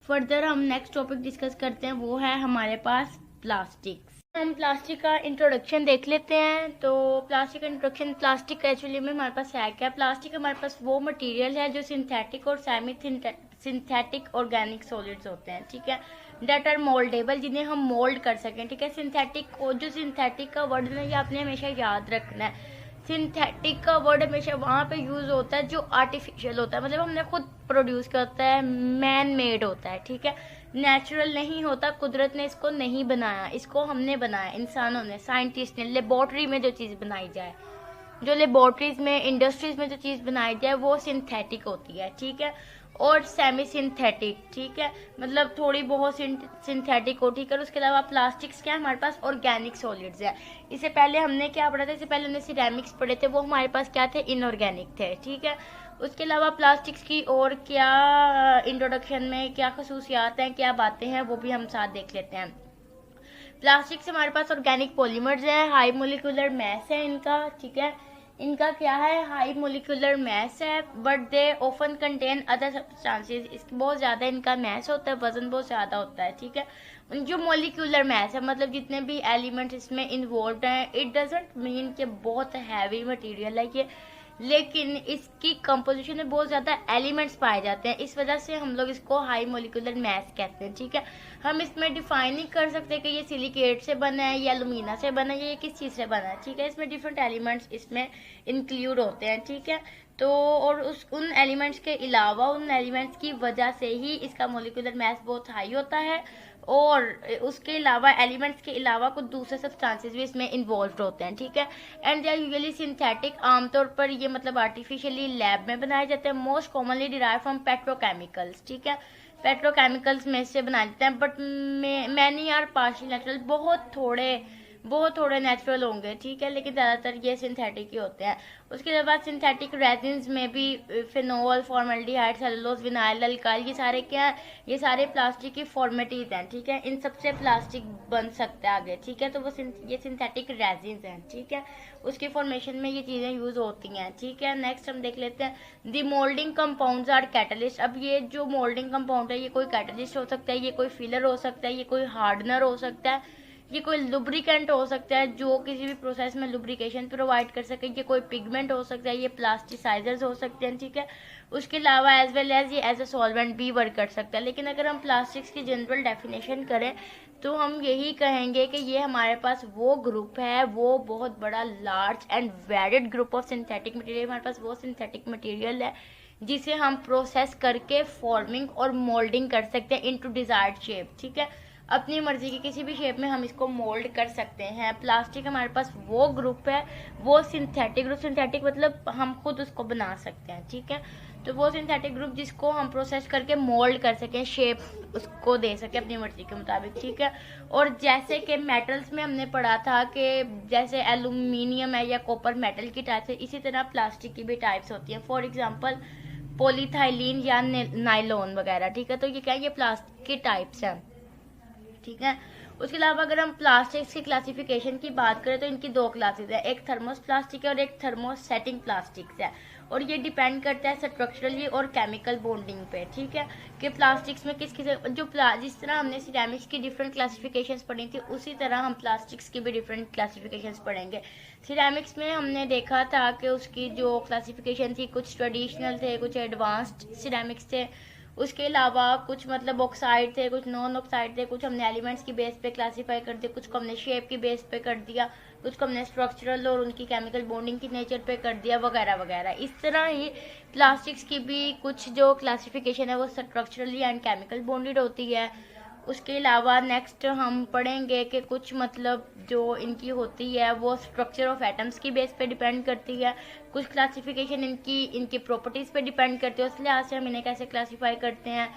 Further हम next topic discuss करते हैं, वो है हमारे पास प्लास्टिक। हम प्लास्टिक का इंट्रोडक्शन देख लेते हैं। तो प्लास्टिक का इंट्रोडक्शन, प्लास्टिक एक्चुअली में हमारे पास है क्या? प्लास्टिक हमारे पास वो मटेरियल है जो सिंथेटिक और सेमी सिंथेटिक ऑर्गेनिक सॉलिड्स होते हैं, ठीक है, डेट आर मोल्डेबल, जिन्हें हम मोल्ड कर सकें, ठीक है। सिंथेटिक, जो सिंथेटिक का वर्ड है ये आपने हमेशा याद रखना है। सिंथेटिक का वर्ड हमेशा वहाँ पे यूज होता है जो आर्टिफिशियल होता है, मतलब हमने खुद प्रोड्यूस करता है, मैन मेड होता है, ठीक है, नेचुरल नहीं होता, कुदरत ने इसको नहीं बनाया, इसको हमने बनाया, इंसानों ने, साइंटिस्ट ने, लेबोरेटरी में जो चीज़ बनाई जाए, जो लेबोरेटरीज में, इंडस्ट्रीज में जो चीज़ बनाई जाए वो सिंथेटिक होती है, ठीक है। और सेमी सिंथेटिक, ठीक है, मतलब थोड़ी बहुत सिंथेटिक हो, ठीक है। उसके अलावा प्लास्टिक्स क्या है हमारे पास? ऑर्गेनिक सॉलिड्स है। इससे पहले हमने क्या पढ़ा था? इससे पहले हमने सिरेमिक्स पढ़े थे, वो हमारे पास क्या थे? इनऑर्गेनिक थे, ठीक है। उसके अलावा प्लास्टिक्स की और क्या इंट्रोडक्शन में क्या खसूसियात हैं, क्या बातें हैं, वो भी हम साथ देख लेते हैं। प्लास्टिक से हमारे पास ऑर्गेनिक पॉलीमर्स है, हाई मोलिकुलर मैस है इनका, ठीक है, इनका क्या है? हाई मोलिकुलर मैस है, but they often contain other substances, इसकी बहुत ज़्यादा इनका मैस होता है, वजन बहुत ज़्यादा होता है, ठीक है। जो मोलिकुलर मैस है, मतलब जितने भी एलिमेंट्स इसमें इन्वॉल्व हैं, इट डजेंट मीन कि बहुत हैवी मटेरियल है ये, लेकिन इसकी कंपोजिशन में बहुत ज़्यादा एलिमेंट्स पाए जाते हैं, इस वजह से हम लोग इसको हाई मोलिकुलर मैस कहते हैं, ठीक है। हम इसमें डिफाइन नहीं कर सकते कि ये सिलिकेट से बना है या एल्यूमिना से बना है या ये किस चीज़ से बना है, ठीक है। इसमें डिफरेंट एलिमेंट्स इसमें इंक्लूड होते हैं, ठीक है। तो और उन एलिमेंट्स के अलावा, उन एलिमेंट्स की वजह से ही इसका मोलिकुलर मैस बहुत हाई होता है, और उसके अलावा एलिमेंट्स के अलावा कुछ दूसरे सब्सटेंसेस भी इसमें इन्वॉल्व होते हैं, ठीक है। And they are usually synthetic, आमतौर पर ये मतलब आर्टिफिशियली लैब में बनाए जाते हैं। Most commonly derive from petrochemicals, ठीक है, पेट्रोकेमिकल्स में से बनाए जाते हैं, but many are partial natural, बहुत थोड़े नेचुरल होंगे, ठीक है, लेकिन ज़्यादातर ये सिंथेटिक ही होते हैं। उसके बाद सिंथेटिक रेजिन्स में भी phenol, formaldehyde, cellulose, vinyl, alkyl, ये सारे क्या है? ये सारे प्लास्टिक की फॉर्मेटिव हैं, ठीक है, इन सबसे प्लास्टिक बन सकता है आगे, ठीक है। तो वो ये सिंथेटिक रेजिन्स हैं, ठीक है, उसकी फॉर्मेशन में ये चीज़ें यूज होती हैं, ठीक है। नेक्स्ट हम देख लेते हैं दी मोल्डिंग कंपाउंड्स आर कैटलिस्ट। अब ये जो मोल्डिंग कंपाउंड है, ये कोई कैटलिस्ट हो सकता है, ये कोई फिलर हो सकता है, ये कोई हार्डनर हो सकता है, ये कोई लुब्रिकेंट हो सकता है जो किसी भी प्रोसेस में लुब्रिकेशन प्रोवाइड कर सके, ये कोई पिगमेंट हो सकता है, ये प्लास्टिसाइजर्स हो सकते हैं, ठीक है। उसके अलावा एज वेल एज ये एज ए सॉल्वेंट भी वर्क कर सकता है। लेकिन अगर हम प्लास्टिक्स की जनरल डेफिनेशन करें तो हम यही कहेंगे कि ये हमारे पास वो ग्रुप है, वो बहुत बड़ा large and varied group of synthetic material, हमारे पास वो सिंथेटिक मटेरियल है जिसे हम प्रोसेस करके फॉर्मिंग और मोल्डिंग कर सकते हैं इनटू डिजायर्ड शेप, ठीक है। अपनी मर्जी की किसी भी शेप में हम इसको मोल्ड कर सकते हैं। प्लास्टिक हमारे पास वो ग्रुप है, वो सिंथेटिक ग्रुप, सिंथेटिक मतलब हम खुद उसको बना सकते हैं, ठीक है। तो वो सिंथेटिक ग्रुप जिसको हम प्रोसेस करके मोल्ड कर सकें, शेप उसको दे सके अपनी मर्जी के मुताबिक, ठीक है। और जैसे कि मेटल्स में हमने पढ़ा था कि जैसे एल्यूमिनियम है या कॉपर मेटल की टाइप्स है, इसी तरह प्लास्टिक की भी टाइप्स होती हैं। फॉर एग्जाम्पल पॉलीथाइलीन या नाइलॉन वगैरह, ठीक है। तो ये क्या है? ये प्लास्टिक की टाइप्स हैं, ठीक है। उसके अलावा अगर हम प्लास्टिक्स की क्लासिफिकेशन की बात करें तो इनकी दो क्लासेस है, एक थर्मोस प्लास्टिक है और एक थर्मोसेटिंग प्लास्टिक्स है, और ये डिपेंड करता है स्ट्रक्चरली और केमिकल बॉन्डिंग पे, ठीक है, कि प्लास्टिक्स में किस जिस तरह हमने सिरेमिक्स की डिफरेंट क्लासिफिकेशंस पढ़ी थी, उसी तरह हम प्लास्टिक्स की भी डिफरेंट क्लासिफिकेशंस पढ़ेंगे। सिरेमिक्स में हमने देखा था कि उसकी जो क्लासिफिकेशन थी, कुछ ट्रेडिशनल थे, कुछ एडवांस्ड सिरेमिक्स थे, उसके अलावा कुछ मतलब ऑक्साइड थे, कुछ नॉन ऑक्साइड थे, कुछ हमने एलिमेंट्स की बेस पे क्लासीफाई कर दिया, कुछ को हमने शेप की बेस पे कर दिया, कुछ को हमने स्ट्रक्चरल और उनकी केमिकल बॉन्डिंग की नेचर पे कर दिया, वगैरह वगैरह। इस तरह ही प्लास्टिक्स की भी कुछ जो क्लासिफिकेशन है वो स्ट्रक्चरली एंड केमिकल बॉन्डेड होती है। उसके अलावा नेक्स्ट हम पढ़ेंगे कि कुछ मतलब जो इनकी होती है वो स्ट्रक्चर ऑफ एटम्स की बेस पे डिपेंड करती है, कुछ क्लासिफिकेशन इनकी प्रॉपर्टीज़ पे डिपेंड करती है, उस लिहाज से हम इन्हें कैसे क्लासीफाई करते हैं,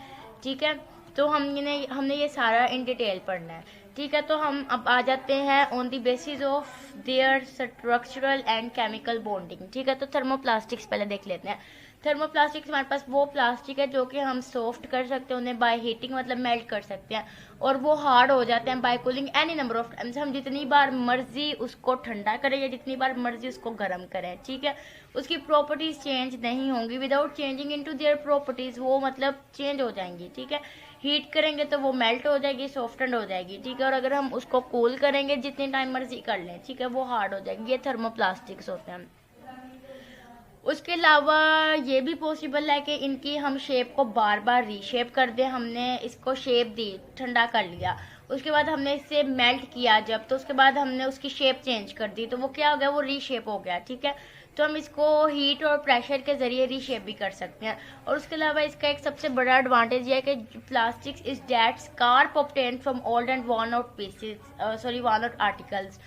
ठीक है। तो हमने ये सारा इन डिटेल पढ़ना है, ठीक है। तो हम अब आ जाते हैं on the basis of their structural and chemical bonding, ठीक है। तो थर्मोप्लास्टिक्स पहले देख लेते हैं। थर्मोप्लास्टिक्स हमारे पास वो प्लास्टिक है जो कि हम सॉफ्ट कर सकते हैं, उन्हें बाय हीटिंग मतलब मेल्ट कर सकते हैं, और वो हार्ड हो जाते हैं by cooling any number of times. हम जितनी बार मर्जी उसको ठंडा करें या जितनी बार मर्जी उसको गर्म करें, ठीक है, उसकी प्रॉपर्टीज चेंज नहीं होंगी without changing into their properties, वो मतलब चेंज हो जाएंगी, ठीक है। हीट करेंगे तो वो मेल्ट हो जाएगी, सॉफ्टेंड हो जाएगी, ठीक है। और अगर हम उसको कूल करेंगे जितनी टाइम मर्जी कर लें, ठीक है, वो हार्ड हो जाएगी। ये थर्मोप्लास्टिक्स होते हैं। उसके अलावा ये भी पॉसिबल है कि इनकी हम शेप को बार बार रीशेप कर दें। हमने इसको शेप दी, ठंडा कर लिया, उसके बाद हमने इसे मेल्ट किया जब, तो उसके बाद हमने उसकी शेप चेंज कर दी, तो वो क्या हो गया, वो रीशेप हो गया, ठीक है। तो हम इसको हीट और प्रेशर के जरिए रीशेप भी कर सकते हैं। और उसके अलावा इसका एक सबसे बड़ा एडवांटेज ये है कि plastics is that scrap obtain from old and worn out pieces, worn out articles.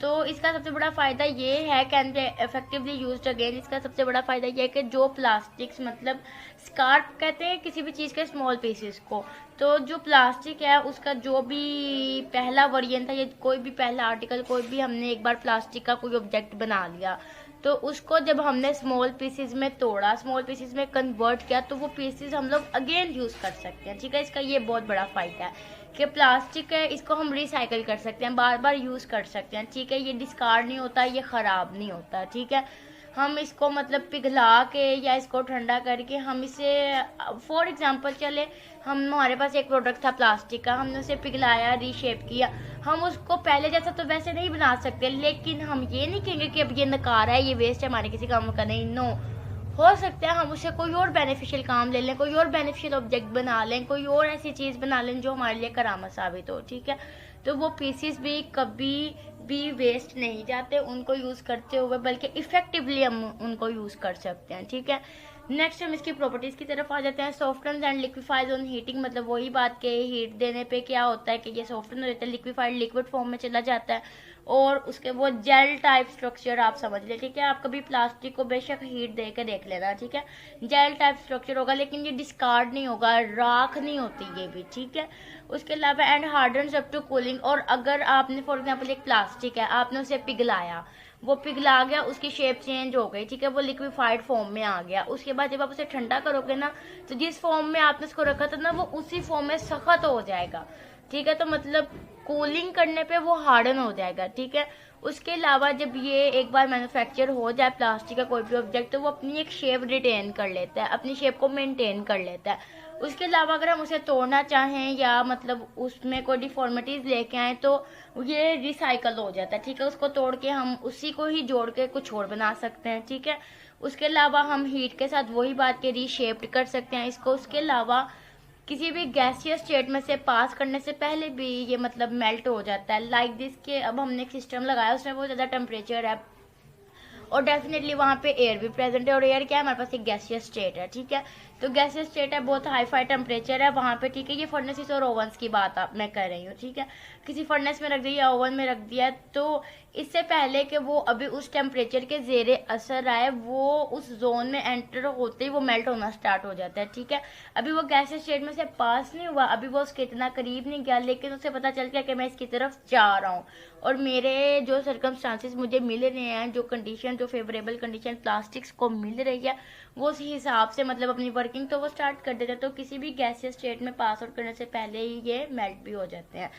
तो इसका सबसे बड़ा फ़ायदा ये है, can be effectively used again. इसका सबसे बड़ा फ़ायदा ये है कि जो प्लास्टिक्स मतलब स्कार्प कहते हैं किसी भी चीज़ के स्मॉल पीसेस को, तो जो प्लास्टिक है उसका जो भी पहला वर्जन था, ये कोई भी पहला आर्टिकल, कोई भी हमने एक बार प्लास्टिक का कोई ऑब्जेक्ट बना लिया, तो उसको जब हमने स्मॉल पीसेस में तोड़ा, स्मॉल पीसेस में कन्वर्ट किया, तो वो पीसेस हम लोग अगेन यूज़ कर सकते हैं, ठीक है। इसका ये बहुत बड़ा फ़ायदा है कि प्लास्टिक है, इसको हम रिसाइकल कर सकते हैं, बार बार यूज़ कर सकते हैं, ठीक है। ये डिस्कार्ड नहीं होता, ये ख़राब नहीं होता, ठीक है। हम इसको मतलब पिघला के या इसको ठंडा करके हम इसे, फॉर एग्जांपल चले, हमारे पास एक प्रोडक्ट था प्लास्टिक का, हमने उसे पिघलाया, रीशेप किया, हम उसको पहले जैसा तो वैसे नहीं बना सकते, लेकिन हम ये नहीं कहेंगे कि अब ये नकार है, ये वेस्ट है, हमारे किसी काम का नहीं। नो, हो सकता है हम उसे कोई और बेनिफिशियल काम ले लें, कोई और बेनिफिशियल ऑब्जेक्ट बना लें, कोई और ऐसी चीज़ बना लें जो हमारे लिए करामत साबित हो, ठीक है। तो वो पीसीस भी कभी भी वेस्ट नहीं जाते उनको यूज़ करते हुए, बल्कि इफेक्टिवली हम उनको यूज़ कर सकते हैं, ठीक है। नेक्स्ट हम इसकी प्रॉपर्टीज़ की तरफ आ जाते हैं। Soften and liquefies on heating, मतलब वही बात के हीट देने पे क्या होता है कि ये सॉफ्टन हो जाता है, लिक्विफाइड लिक्विड फॉर्म में चला जाता है, और उसके वो जेल टाइप स्ट्रक्चर आप समझ ले, ठीक है। आप कभी प्लास्टिक को बेशक हीट दे के देख लेना, ठीक है, जेल टाइप स्ट्रक्चर होगा, लेकिन ये डिस्कार्ड नहीं होगा, राख नहीं होती ये भी, ठीक है। उसके अलावा and hardens up to cooling, और अगर आपने फॉर एग्जांपल एक प्लास्टिक है, आपने उसे पिघलाया, वो पिघला गया, उसकी शेप चेंज हो गई, ठीक है, वो लिक्विफाइड फॉर्म में आ गया, उसके बाद जब आप उसे ठंडा करोगे ना, तो जिस फॉर्म में आपने उसको रखा था ना, वो उसी फॉर्म में सख्त हो जाएगा, ठीक है। तो मतलब कूलिंग करने पे वो हार्डन हो जाएगा, ठीक है। उसके अलावा जब ये एक बार मैन्युफैक्चर हो जाए प्लास्टिक का कोई भी ऑब्जेक्ट, तो वो अपनी एक शेप रिटेन कर लेता है, अपनी शेप को मेंटेन कर लेता है। उसके अलावा अगर हम उसे तोड़ना चाहें या मतलब उसमें कोई डिफॉर्मिटीज लेके आए, तो ये रिसाइकल हो जाता है, ठीक है। उसको तोड़ के हम उसी को ही जोड़ के कुछ और बना सकते हैं, ठीक है। उसके अलावा हम हीट के साथ वही बात के रीशेप्ड कर सकते हैं इसको। उसके अलावा किसी भी गैसियस स्टेट में से पास करने से पहले भी ये मतलब मेल्ट हो जाता है, लाइक दिस के अब हमने एक सिस्टम लगाया, उसमें बहुत ज़्यादा टेम्परेचर है और डेफिनेटली वहाँ पे एयर भी प्रेजेंट है, और एयर क्या है, हमारे पास एक गैसियस स्टेट है, ठीक है। तो गैसियस स्टेट है, बहुत हाई फाई टेम्परेचर है वहाँ पे, ठीक है। ये फर्नेसेस और ओवंस की बात मैं कर रही हूँ, ठीक है। किसी फर्नेस में रख दिया, ओवन में रख दिया, तो इससे पहले कि वो अभी उस टेम्परेचर के जेरे असर आए, वो उस जोन में एंटर होते ही वो मेल्ट होना स्टार्ट हो जाता है, ठीक है। अभी वो गैसियस स्टेट में से पास नहीं हुआ, अभी वो उसके इतना करीब नहीं गया, लेकिन उसे पता चल गया कि मैं इसकी तरफ जा रहा हूँ, और मेरे जो सर्कमस्टांसिस मुझे मिल रहे हैं, जो कंडीशन, जो फेवरेबल कंडीशन प्लास्टिक्स को मिल रही है, वो उसी हिसाब से मतलब अपनी वर्किंग तो वो स्टार्ट कर देते हैं। तो किसी भी गैसियस स्टेट में पास आउट करने से पहले ही ये मेल्ट भी हो जाते हैं।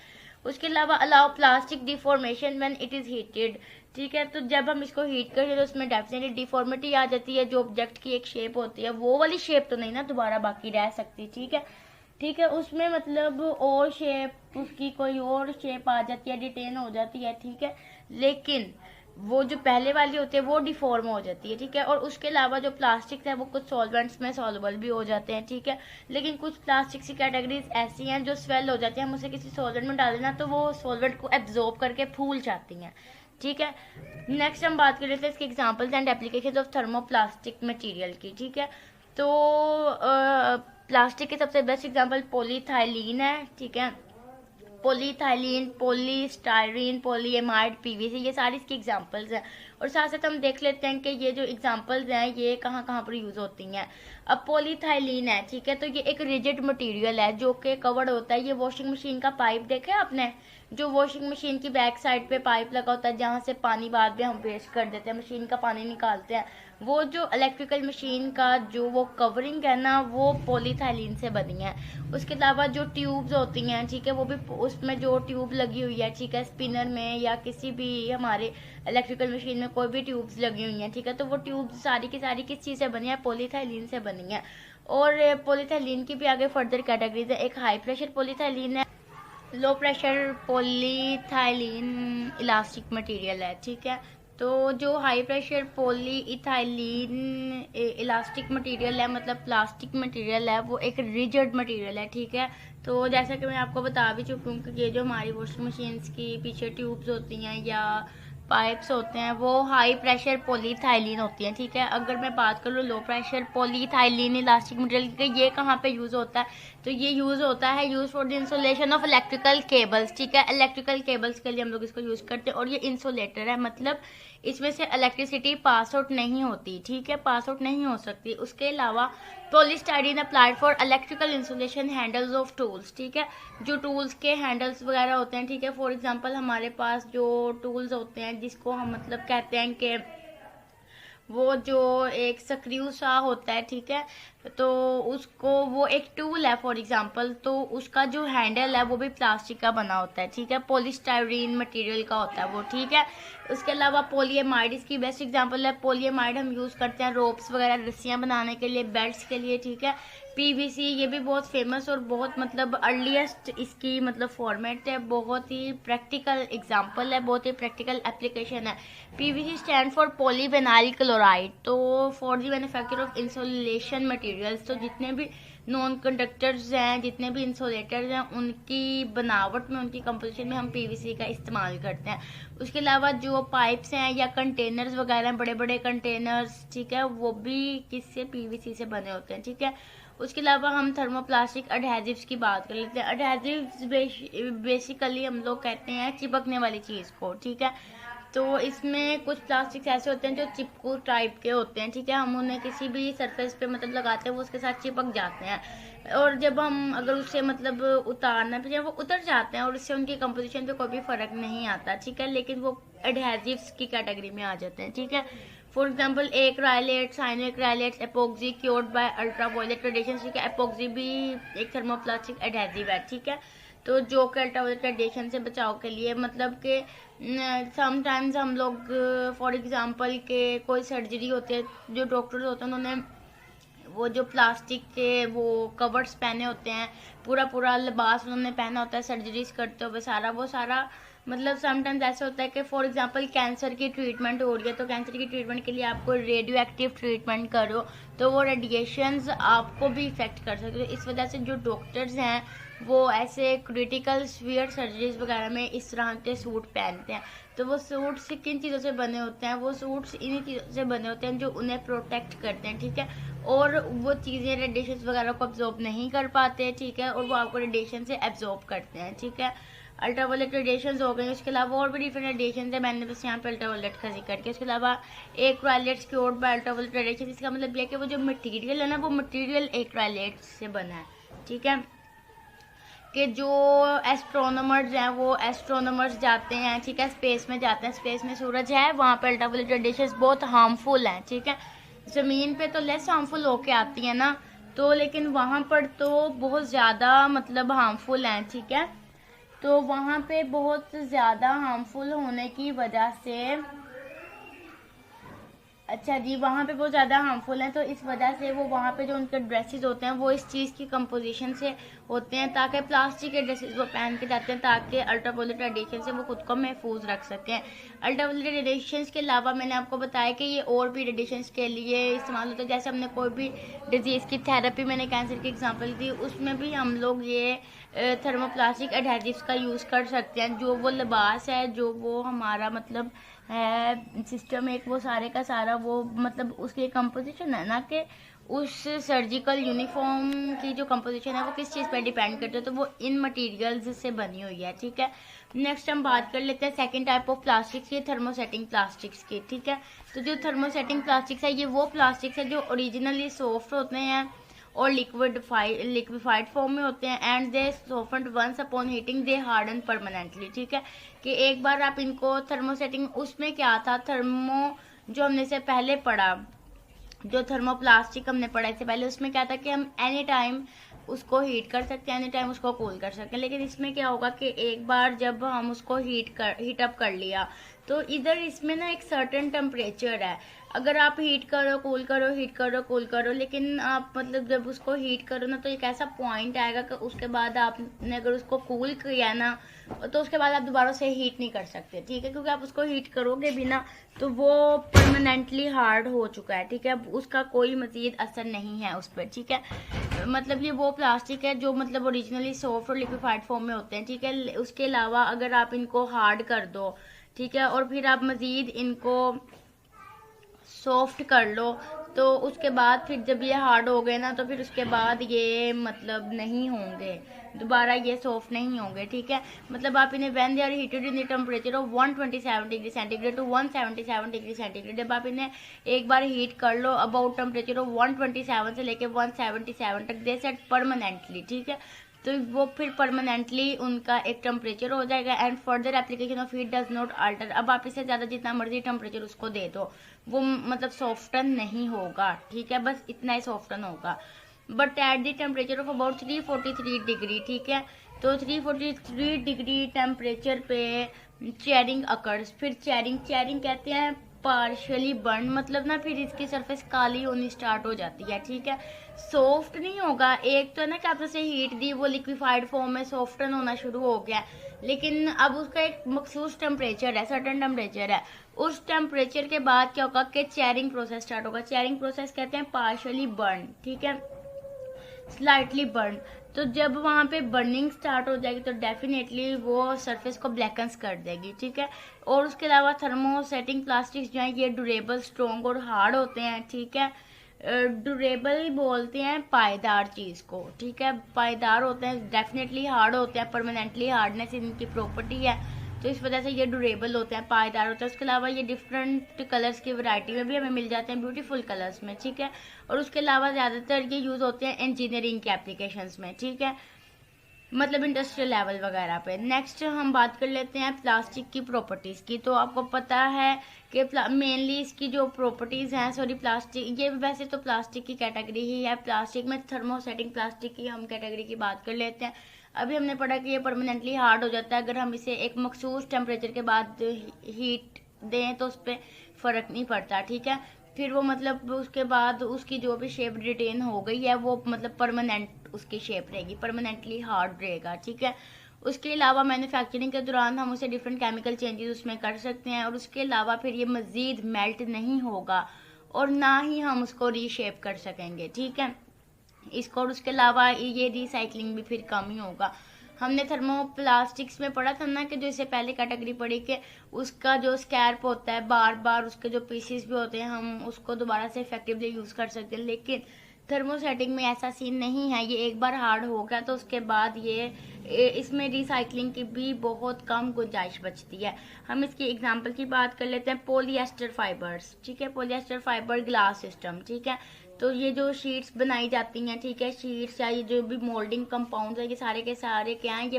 उसके अलावा allow plastic deformation when it is heated, ठीक है। तो जब हम इसको हीट करते हैं तो उसमें डेफिनेटली डिफॉर्मिटी आ जाती है, जो ऑब्जेक्ट की एक शेप होती है वो वाली शेप तो नहीं ना दोबारा बाकी रह सकती, ठीक है, ठीक है। उसमें मतलब और शेप, उसकी कोई और शेप आ जाती है, डिटेन हो जाती है, ठीक है, लेकिन वो जो पहले वाली होती है वो डिफॉर्म हो जाती है, ठीक है। और उसके अलावा जो प्लास्टिक है वो कुछ सॉल्वेंट्स में सॉल्युबल भी हो जाते हैं, ठीक है, लेकिन कुछ प्लास्टिक की कैटेगरीज ऐसी हैं जो स्वेल हो जाती है, हम उसे किसी सॉल्वेंट में डालें ना तो वो सॉल्वेंट को एब्जॉर्ब करके फूल जाती हैं, ठीक है। नेक्स्ट हम बात कर लेते हैं इसके examples and applications of thermoplastic material की, ठीक है। तो प्लास्टिक के सबसे बेस्ट एग्जांपल पॉलीथाइलीन है, ठीक है, पॉलीथाइलीन, पॉलीस्टायरीन, पॉलीएमाइड, पीवीसी, ये सारी इसकी एग्जांपल्स हैं। और साथ साथ हम देख लेते हैं कि ये जो एग्जांपल्स हैं ये कहाँ कहाँ पर यूज होती हैं। अब पॉलीथाइलीन है, ठीक है, तो ये एक रिजिड मटेरियल है जो कि कवर्ड होता है। ये वॉशिंग मशीन का पाइप देखे आपने, जो वॉशिंग मशीन की बैक साइड पे पाइप लगा होता है जहाँ से पानी बाद में हम वेस्ट कर देते हैं, मशीन का पानी निकालते हैं, वो जो इलेक्ट्रिकल मशीन का जो वो कवरिंग है ना, वो पॉलीथाइलीन से बनी है। उसके अलावा जो ट्यूब्स होती हैं, ठीक है, वो भी उसमें जो ट्यूब लगी हुई है, ठीक है, स्पिनर में या किसी भी हमारे इलेक्ट्रिकल मशीन में कोई भी ट्यूब्स लगी हुई हैं, ठीक है, तो वो ट्यूब्स सारी की सारी किस चीज़ से बनी है, पॉलीथाइलीन से बनी है। और पॉलीथाइलीन की भी आगे फर्दर कैटेगरीज है। एक हाई प्रेशर पॉलीथाइलीन है, लो प्रेशर पॉलीथाइलीन इलास्टिक मटेरियल है, ठीक है। तो जो high pressure polyethylene elastic material है, मतलब प्लास्टिक मटेरियल है, वो एक रिजिड मटेरियल है, ठीक है। तो जैसा कि मैं आपको बता भी चुकी हूँ कि ये जो हमारी वॉशिंग मशीन्स की पीछे ट्यूब्स होती हैं या पाइप्स होते हैं वो हाई प्रेशर पॉलीथाइलीन होती हैं, ठीक है। अगर मैं बात करूँ लो प्रेशर पॉलीथाइलीन इलास्टिक मटेरियल का, ये कहाँ पे यूज़ होता है, तो ये यूज़ होता है use for the insulation of electrical cables, ठीक है। इलेक्ट्रिकल केबल्स के लिए हम लोग इसको यूज़ करते हैं और ये इंसुलेटर है, मतलब इसमें से इलेक्ट्रिसिटी पास आउट नहीं होती, ठीक है, पास आउट नहीं हो सकती। उसके अलावा polystyrene applied for electrical insulation handles of tools, ठीक है। जो टूल्स के हैंडल्स वगैरह होते हैं, ठीक है, फॉर एग्जांपल हमारे पास जो टूल्स होते हैं जिसको हम मतलब कहते हैं कि वो जो एक स्क्रू सा होता है, ठीक है, तो उसको वो एक टूल है फॉर एग्जांपल, तो उसका जो हैंडल है वो भी प्लास्टिक का बना होता है, ठीक है, पॉलीस्टाइरीन मटेरियल का होता है वो, ठीक है। उसके अलावा पॉलीएमाइड इसकी बेस्ट एग्जांपल है। पॉलीएमाइड हम यूज़ करते हैं रोप्स वगैरह, रस्सियाँ बनाने के लिए, बेल्ट्स के लिए, ठीक है। पीवीसी ये भी बहुत फेमस और बहुत मतलब अर्लीस्ट इसकी मतलब फॉर्मेट है, बहुत ही प्रैक्टिकल एग्जांपल है, बहुत ही प्रैक्टिकल एप्लीकेशन है। PVC stand for polyvinyl chloride, तो for the manufacture of insulation materials, तो जितने भी नॉन कंडक्टर्स हैं, जितने भी इंसुलेटर्स हैं, उनकी बनावट में, उनकी कंपोजिशन में हम पीवीसी का इस्तेमाल करते हैं। उसके अलावा जो पाइप्स हैं या कंटेनर्स वगैरह हैं, बड़े बड़े कंटेनर्स, ठीक है, वो भी किससे, पीवीसी से बने होते हैं, ठीक है। उसके अलावा हम थर्मोप्लास्टिक अडहेजिव्स की बात कर लेते हैं। अडहेजिव्स बेसिकली हम लोग कहते हैं चिपकने वाली चीज़ को, ठीक है। तो इसमें कुछ प्लास्टिक्स ऐसे होते हैं जो चिपकू टाइप के होते हैं, ठीक है, हम उन्हें किसी भी सरफेस पे मतलब लगाते हैं वो उसके साथ चिपक जाते हैं, और जब हम अगर उससे मतलब उतारना पे वो उतर जाते हैं और उससे उनकी कंपोजिशन पे कोई भी फर्क नहीं आता, ठीक है, लेकिन वो एडहेजिव्स की कैटेगरी में आ जाते हैं, ठीक है। For example acrylate, cyanoacrylates, epoxy cured by ultraviolet radiation, ठीक है। एपोक्सी भी एक थर्मोप्लास्टिक एडहेजिव है, ठीक है। तो जो कि अल्ट्रावायलेट रेडिएशन से बचाव के लिए, मतलब कि समटाइम्स हम लोग फॉर एग्जांपल के कोई सर्जरी होती है, जो डॉक्टर्स होते हैं उन्होंने वो जो प्लास्टिक के वो कवर्स पहने होते हैं, पूरा पूरा लिबास उन्होंने पहना होता है सर्जरीज करते हुए, वो सारा मतलब समटाइम्स ऐसा होता है कि फॉर एग्जांपल कैंसर की ट्रीटमेंट हो रही है, तो कैंसर की ट्रीटमेंट के लिए आपको रेडियो एक्टिव ट्रीटमेंट करो तो वो रेडिएशंस आपको भी इफेक्ट कर सकते हैं। इस वजह से जो डॉक्टर्स हैं वो ऐसे क्रिटिकल स्फीयर सर्जरीज वगैरह में इस तरह के सूट पहनते हैं। तो वो सूट्स किन चीज़ों से बने होते हैं, वो सूट्स इन्हीं चीज़ों से बने होते हैं जो उन्हें प्रोटेक्ट करते हैं, ठीक है, और वो चीज़ें रेडिएशन वगैरह को एब्जॉर्ब नहीं कर पाते, ठीक है, और वो आपको रेडिएशन से एब्जॉर्ब करते हैं, ठीक है। अल्ट्रावायलेट रेडिएशन हो गई, उसके अलावा और भी डिफरेंट रेडिएशन है, मैंने बस यहाँ पे अल्ट्रावायलेट का जिक्र किया। उसके अलावा एक्राइलेट्स क्योर्ड बाय अल्ट्रावायलेट रेडिएशन, इसका मतलब यह है कि वो जो मटेरियल है ना, वो मटेरियल एक्राइलेट से बना है, ठीक है, कि जो एस्ट्रोनॉमर्स हैं वो एस्ट्रोनॉमर्स जाते हैं, ठीक है, स्पेस में जाते हैं, स्पेस में सूरज है, वहाँ पे अल्ट्रावायलेट रेडिएशन बहुत हार्मफुल हैं, ठीक है। ज़मीन पे तो लेस हार्मफुल होके आती है ना, तो लेकिन वहाँ पर तो बहुत ज़्यादा मतलब हार्मफुल हैं, ठीक है। तो वहाँ पे बहुत ज़्यादा हार्मफुल होने की वजह से, अच्छा जी, वहाँ पे बहुत ज़्यादा हार्मफुल हैं, तो इस वजह से वो वहाँ पे जो उनके ड्रेसेस होते हैं वो इस चीज़ की कंपोजिशन से होते हैं, ताकि प्लास्टिक के ड्रेसेस वो पहन के जाते हैं ताकि अल्ट्रावायलेट रेडिएशन से वो खुद को महफूज रख सकें। अल्ट्रावायलेट रेडिएशन के अलावा मैंने आपको बताया कि ये और भी रेडिएशन के लिए इस्तेमाल होता है, जैसे हमने कोई भी डिजीज़ की थेरेपी, मैंने कैंसर की एग्जाम्पल दी, उसमें भी हम लोग ये थर्मोप्लास्टिक एडहेजिव्स का यूज़ कर सकते हैं। जो वो लिबास है, जो वो हमारा मतलब है सिस्टम एक, वो सारे का सारा वो मतलब उसकी कंपोजिशन है ना, कि उस सर्जिकल यूनिफॉर्म की जो कंपोजिशन है वो किस चीज़ पर डिपेंड करती है, तो वो इन मटेरियल्स से बनी हुई है, ठीक है। नेक्स्ट हम बात कर लेते हैं सेकंड टाइप ऑफ प्लास्टिक्स की, थर्मोसेटिंग प्लास्टिक्स की, ठीक है। तो जो थर्मोसेटिंग प्लास्टिक्स है, ये वो प्लास्टिक्स है जो ओरिजिनली सॉफ्ट होते हैं और लिक्विफाइड फॉर्म में होते हैं, and they soften once upon heating they harden permanently, ठीक है, कि एक बार आप इनको थर्मोसेटिंग, उसमें क्या था, थर्मो जो हमने से पहले पढ़ा, जो थर्मोप्लास्टिक हमने पढ़ा इससे पहले, उसमें क्या था कि हम एनी टाइम उसको हीट कर सकते हैं, एनी टाइम उसको कूल कर सकते हैं। लेकिन इसमें क्या होगा कि एक बार जब हम उसको हीट अप कर लिया तो इधर इसमें ना एक सर्टेन टेम्परेचर है। अगर आप हीट करो कूल करो, हीट करो कूल करो, लेकिन आप मतलब जब उसको हीट करो ना तो एक ऐसा पॉइंट आएगा कि उसके बाद आपने अगर उसको कूल किया ना तो उसके बाद आप दोबारा से हीट नहीं कर सकते, ठीक है, क्योंकि आप उसको हीट करोगे बिना तो वो परमानेंटली हार्ड हो चुका है, ठीक है, उसका कोई मजीद असर नहीं है उस पर, ठीक है। मतलब ये वो प्लास्टिक है जो मतलब ओरिजिनली सॉफ्ट और लिक्विफाइड फॉर्म में होते हैं, ठीक है। उसके अलावा अगर आप इनको हार्ड कर दो, ठीक है, और फिर आप मजीद इनको सॉफ्ट कर लो तो उसके बाद फिर जब ये हार्ड हो गए ना तो फिर उसके बाद ये मतलब नहीं होंगे, दोबारा ये सॉफ्ट नहीं होंगे, ठीक है। मतलब आप इन्हें when they are heated in the temperature of 127 degree centigrade to 177 degree centigrade, जब आप इन्हें एक बार हीट कर लो अबाउट टेम्परेचर ऑफ 127 से लेके 177 तक, दे सेट परमानेंटली, ठीक है, तो वो फिर परमानेंटली उनका एक टेम्परेचर हो जाएगा and further application of heat does not alter. अब आप इसे ज़्यादा जितना मर्जी टेम्परेचर उसको दे दो वो मतलब सॉफ्टन नहीं होगा, ठीक है, बस इतना ही सॉफ्टन होगा, but at the temperature of about 343 degree, ठीक है। तो 343 डिग्री टेम्परेचर पे चेयरिंग अकर्स, फिर चेयरिंग कहते हैं पार्शियली बर्न, मतलब ना फिर इसकी सरफेस काली होनी स्टार्ट हो जाती है, ठीक है, सॉफ्ट नहीं होगा। एक तो है ना कि आपने उसे हीट दी वो लिक्विफाइड फॉर्म में सॉफ्टन होना शुरू हो गया, लेकिन अब उसका एक मखसूस टेम्परेचर है, सर्टेन टेम्परेचर है, उस टेम्परेचर के बाद क्या होगा कि चेयरिंग प्रोसेस स्टार्ट होगा। चेयरिंग प्रोसेस कहते हैं पार्शियली बर्न, ठीक है, स्लाइटली बर्न। तो जब वहाँ पे बर्निंग स्टार्ट हो जाएगी तो डेफिनेटली वो सरफेस को ब्लैकन्स कर देगी, ठीक है। और उसके अलावा थर्मोसेटिंग प्लास्टिक्स जो हैं ये ड्यूरेबल, स्ट्रॉन्ग और हार्ड होते हैं, ठीक है। ड्यूरेबल बोलते हैं पायदार चीज़ को, ठीक है, पायदार होते हैं, डेफिनेटली हार्ड होते हैं, परमानेंटली हार्डनेस इनकी प्रॉपर्टी है, तो इस वजह से ये ड्यूरेबल होते हैं, पायदार होते हैं। उसके अलावा ये डिफरेंट कलर्स की वैरायटी में भी हमें मिल जाते हैं, ब्यूटीफुल कलर्स में, ठीक है। और उसके अलावा ज़्यादातर ये यूज़ होते हैं इंजीनियरिंग के एप्लीकेशंस में, ठीक है, मतलब इंडस्ट्रियल लेवल वगैरह पे। नेक्स्ट हम बात कर लेते हैं प्लास्टिक की प्रॉपर्टीज़ की। तो आपको पता है कि मेनली इसकी जो प्रॉपर्टीज़ हैं, सॉरी प्लास्टिक, ये वैसे तो प्लास्टिक की कैटेगरी ही है, प्लास्टिक में थर्मोसेटिंग प्लास्टिक की हम कैटेगरी की बात कर लेते हैं। अभी हमने पढ़ा कि ये परमानेंटली हार्ड हो जाता है अगर हम इसे एक मखसूस टेम्परेचर के बाद हीट दें तो उस पर फ़र्क नहीं पड़ता, ठीक है। फिर वो मतलब उसके बाद उसकी जो भी शेप रिटेन हो गई है वो मतलब परमानेंट उसकी शेप रहेगी, परमानेंटली हार्ड रहेगा, ठीक है। उसके अलावा मैन्युफैक्चरिंग के दौरान हम उसे डिफरेंट केमिकल चेंजेस उसमें कर सकते हैं और उसके अलावा फिर ये मज़ीद मेल्ट नहीं होगा और ना ही हम उसको रीशेप कर सकेंगे, ठीक है, इसको। और उसके अलावा ये रिसाइकलिंग भी फिर कम ही होगा। हमने थर्मोप्लास्टिक्स में पढ़ा था ना कि जो इससे पहले कैटेगरी पढ़ी कि उसका जो स्कैर्प होता है बार बार उसके जो पीसेस भी होते हैं हम उसको दोबारा से इफेक्टिवली यूज़ कर सकते हैं, लेकिन थर्मोसेटिंग में ऐसा सीन नहीं है। ये एक बार हार्ड हो गया तो उसके बाद ये इसमें रिसाइकलिंग की भी बहुत कम गुंजाइश बचती है। हम इसकी एग्जांपल की बात कर लेते हैं, पॉलिएस्टर फाइबर्स, ठीक है, पॉलिएस्टर फाइबर ग्लास सिस्टम, ठीक है। तो ये जो शीट्स बनाई जाती हैं, ठीक है, शीट्स या ये जो भी मोल्डिंग कंपाउंड्स है ये सारे के सारे क्या हैं, ये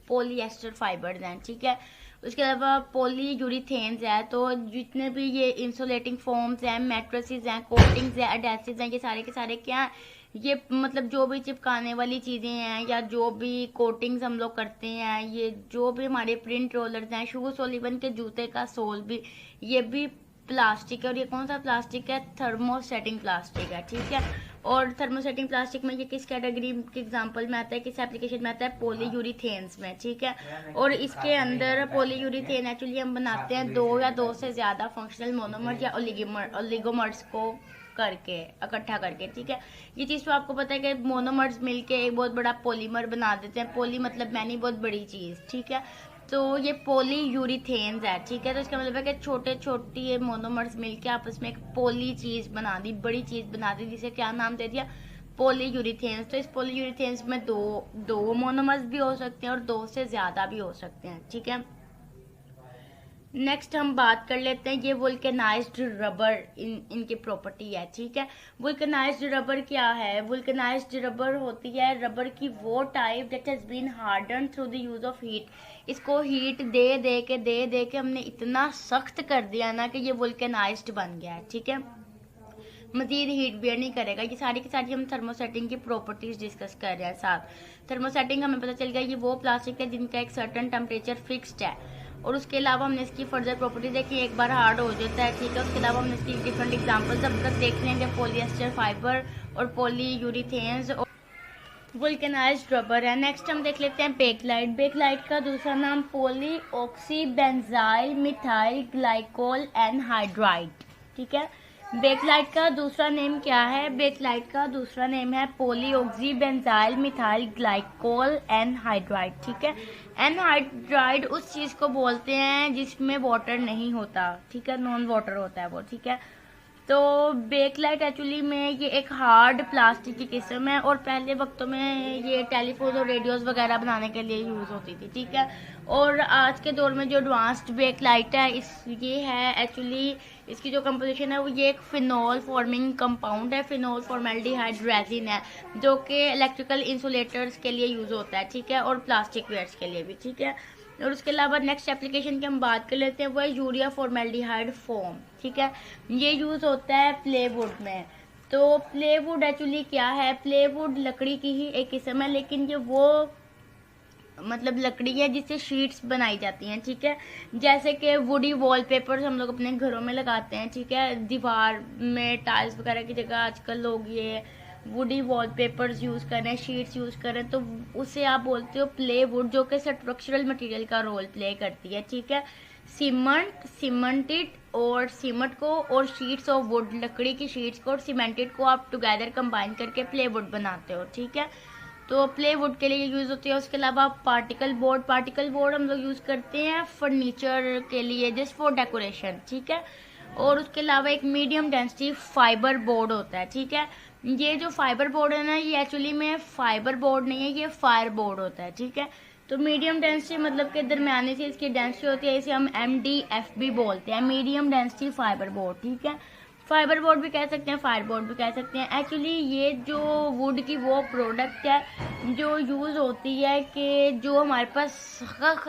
पॉलिएस्टर फाइबर्स हैं, ठीक है। उसके अलावा पॉलीयूरिथेन्स है, तो जितने भी ये इंसुलेटिंग फोम्स हैं, मैट्रेसेस हैं, कोटिंग्स हैं, एडेसिव्स हैं, ये सारे के सारे क्या हैं, ये मतलब जो भी चिपकाने वाली चीज़ें हैं या जो भी कोटिंग्स हम लोग करते हैं, ये जो भी हमारे प्रिंट रोलर्स हैं, शूज सोल, इवन के जूते का सोल भी, ये भी प्लास्टिक है। और ये कौन सा प्लास्टिक है, थर्मोसेटिंग प्लास्टिक है, ठीक है। और थर्मोसेटिंग प्लास्टिक में ये किस कैटेगरी के एग्जांपल में आता है, किस एप्लीकेशन में आता है, पॉलीयूरिथेन्स में, ठीक है। और इसके अंदर पॉलीयूरिथेन एक्चुअली हम बनाते हैं दो या दो से ज़्यादा फंक्शनल मोनोमर्स या ओलिगोमर्स को करके इकट्ठा करके, ठीक है। ये चीज़ तो आपको पता है कि मोनोमर्स मिलके एक बहुत बड़ा पॉलीमर बना देते हैं, पॉली मतलब मैनी बहुत बड़ी चीज़, ठीक है। तो ये पॉलीयूरिथेन्स है, ठीक है। तो इसका मतलब है कि छोटे छोटे ये मोनोमर्स मिलके आपस में एक पॉली चीज़ बना दी, बड़ी चीज़ बना दी, जिसे क्या नाम दे दिया, पॉलीयूरिथेन्स। तो इस पॉलीयूरिथेन्स में दो मोनोमर्स भी हो सकते हैं और दो से ज़्यादा भी हो सकते हैं, ठीक है। नेक्स्ट हम बात कर लेते हैं ये वुल्केनाइज्ड रबर, इनकी प्रॉपर्टी है, ठीक है। वुल्केनाइज्ड रबर क्या है, वुल्केनाइज्ड रबर होती है रबर की वो type that has been harden through the use of heat. इसको हीट दे के हमने इतना सख्त कर दिया ना कि ये वुल्केनाइज्ड बन गया है, ठीक है। मजीद हीट बेयर नहीं करेगा। ये सारी की सारी हम थर्मोसेटिंग की प्रॉपर्टीज डिस्कस कर रहे हैं साथ। थर्मोसेटिंग हमें पता चल गया ये वो प्लास्टिक है जिनका एक सर्टेन टेम्परेचर फिक्स्ड है, और उसके अलावा हमने इसकी फर्दर प्रॉपर्टी देखी, एक बार हार्ड हो जाता है, ठीक है। उसके अलावा हमने इसकी डिफरेंट एग्जांपल्स अब तक देख लेंगे, पॉलिएस्टर फाइबर और पॉलीयूरेथेन्स और वुल्केनाइज्ड रबर है। नेक्स्ट हम देख लेते हैं बेकलाइट। बेकलाइट का दूसरा नाम poly oxy benzyl methyl glycol anhydride, ठीक है। बेकलाइट का दूसरा नेम क्या है? बेकलाइट का दूसरा नेम है पॉलीऑक्सी बेंजाइल मिथाइल ग्लाइकोल एनहाइड्राइड, ठीक है। एनहाइड्राइड उस चीज को बोलते हैं जिसमें वाटर नहीं होता, ठीक है, नॉन वाटर होता है वो, ठीक है। तो बेकलाइट एक्चुअली में ये एक हार्ड प्लास्टिक की किस्म है, और पहले वक्तों में ये टेलीफोन और रेडियोस वगैरह बनाने के लिए यूज होती थी, ठीक है। और आज के दौर में जो एडवांस्ड बेकलाइट है ये है एक्चुअली, इसकी जो कंपोजिशन है वो ये एक फिनोल फॉर्मिंग कंपाउंड है, फिनोल फॉर्मेल्डिहाइड रेजिन है, जो कि इलेक्ट्रिकल इंसुलेटर्स के लिए यूज होता है, ठीक है, और प्लास्टिक वेयर्स के लिए भी, ठीक है। और उसके अलावा नेक्स्ट एप्लीकेशन की हम बात कर लेते हैं, वो है यूरिया फॉर्मेल्डिहाइड फोम, ठीक है। ये यूज होता है प्लेवुड में। तो प्लेवुड एक्चुअली क्या है? प्लेवुड लकड़ी की ही एक किस्म है, लेकिन ये वो मतलब लकड़ी है जिससे शीट्स बनाई जाती हैं, ठीक है। जैसे कि वुडी वॉलपेपर्स हम लोग अपने घरों में लगाते हैं, ठीक है, दीवार में टाइल्स वगैरह की जगह आजकल लोग ये वुडी वॉलपेपर्स यूज कर रहे हैं, शीट्स यूज कर रहे हैं, तो उसे आप बोलते हो प्लेवुड, जो कि स्ट्रक्चरल मटेरियल का रोल प्ले करती है, ठीक है। सीमेंटेड और सीमेंट को और शीट्स ऑफ वुड, लकड़ी की शीट्स को और सीमेंटेड को आप टुगेदर कंबाइन करके प्लेवुड बनाते हो, ठीक है। तो प्लेवुड के लिए यूज होती है। उसके अलावा पार्टिकल बोर्ड हम लोग यूज करते हैं फर्नीचर के लिए, जस्ट फॉर डेकोरेशन, ठीक है। और उसके अलावा एक मीडियम डेंसिटी फाइबर बोर्ड होता है, ठीक है। ये जो फाइबर बोर्ड है ना, ये एक्चुअली में फाइबर बोर्ड नहीं है, ये फायर बोर्ड होता है, ठीक है। तो मीडियम डेंसिटी मतलब के दरमियाने से इसकी डेंसिटी होती है, इसे हम MDF बोलते हैं, मीडियम डेंसिटी फाइबर बोर्ड, ठीक है। फाइबर बोर्ड भी कह सकते हैं, फायर बोर्ड भी कह सकते हैं। एक्चुअली ये जो वुड की वो प्रोडक्ट है जो यूज होती है कि जो हमारे पास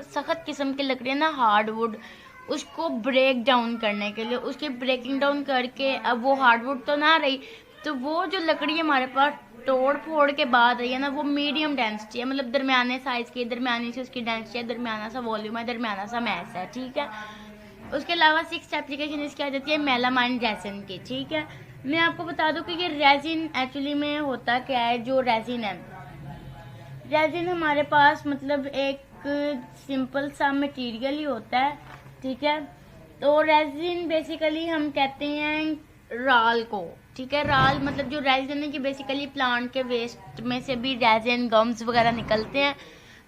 सख्त किस्म की लकड़ी है ना, हार्ड वुड, उसको ब्रेक डाउन करने के लिए, उसकी ब्रेकिंग डाउन करके अब वो हार्डवुड तो ना रही, तो वो जो लकड़ी हमारे पास तोड़ फोड़ के बाद रही है ना, वो मीडियम डेंसिटी है, मतलब दरमियाने साइज की, दरमियानी से उसकी डेंसिटी है, दरमियाना सा वॉल्यूम है, दरमियाना सा मैस है, ठीक है। उसके अलावा 6th एप्लीकेशन इसकी आ जाती है मेलामाइन रेजिन की, ठीक है। मैं आपको बता दूं कि ये रेजिन एक्चुअली में होता क्या है। जो रेजिन है, रेजिन हमारे पास मतलब एक सिंपल सा मटेरियल ही होता है, ठीक है। तो रेजिन बेसिकली हम कहते हैं राल को, ठीक है। राल मतलब जो रेजिन है, कि बेसिकली प्लांट के वेस्ट में से भी रेजिन गम्स वगैरह निकलते हैं।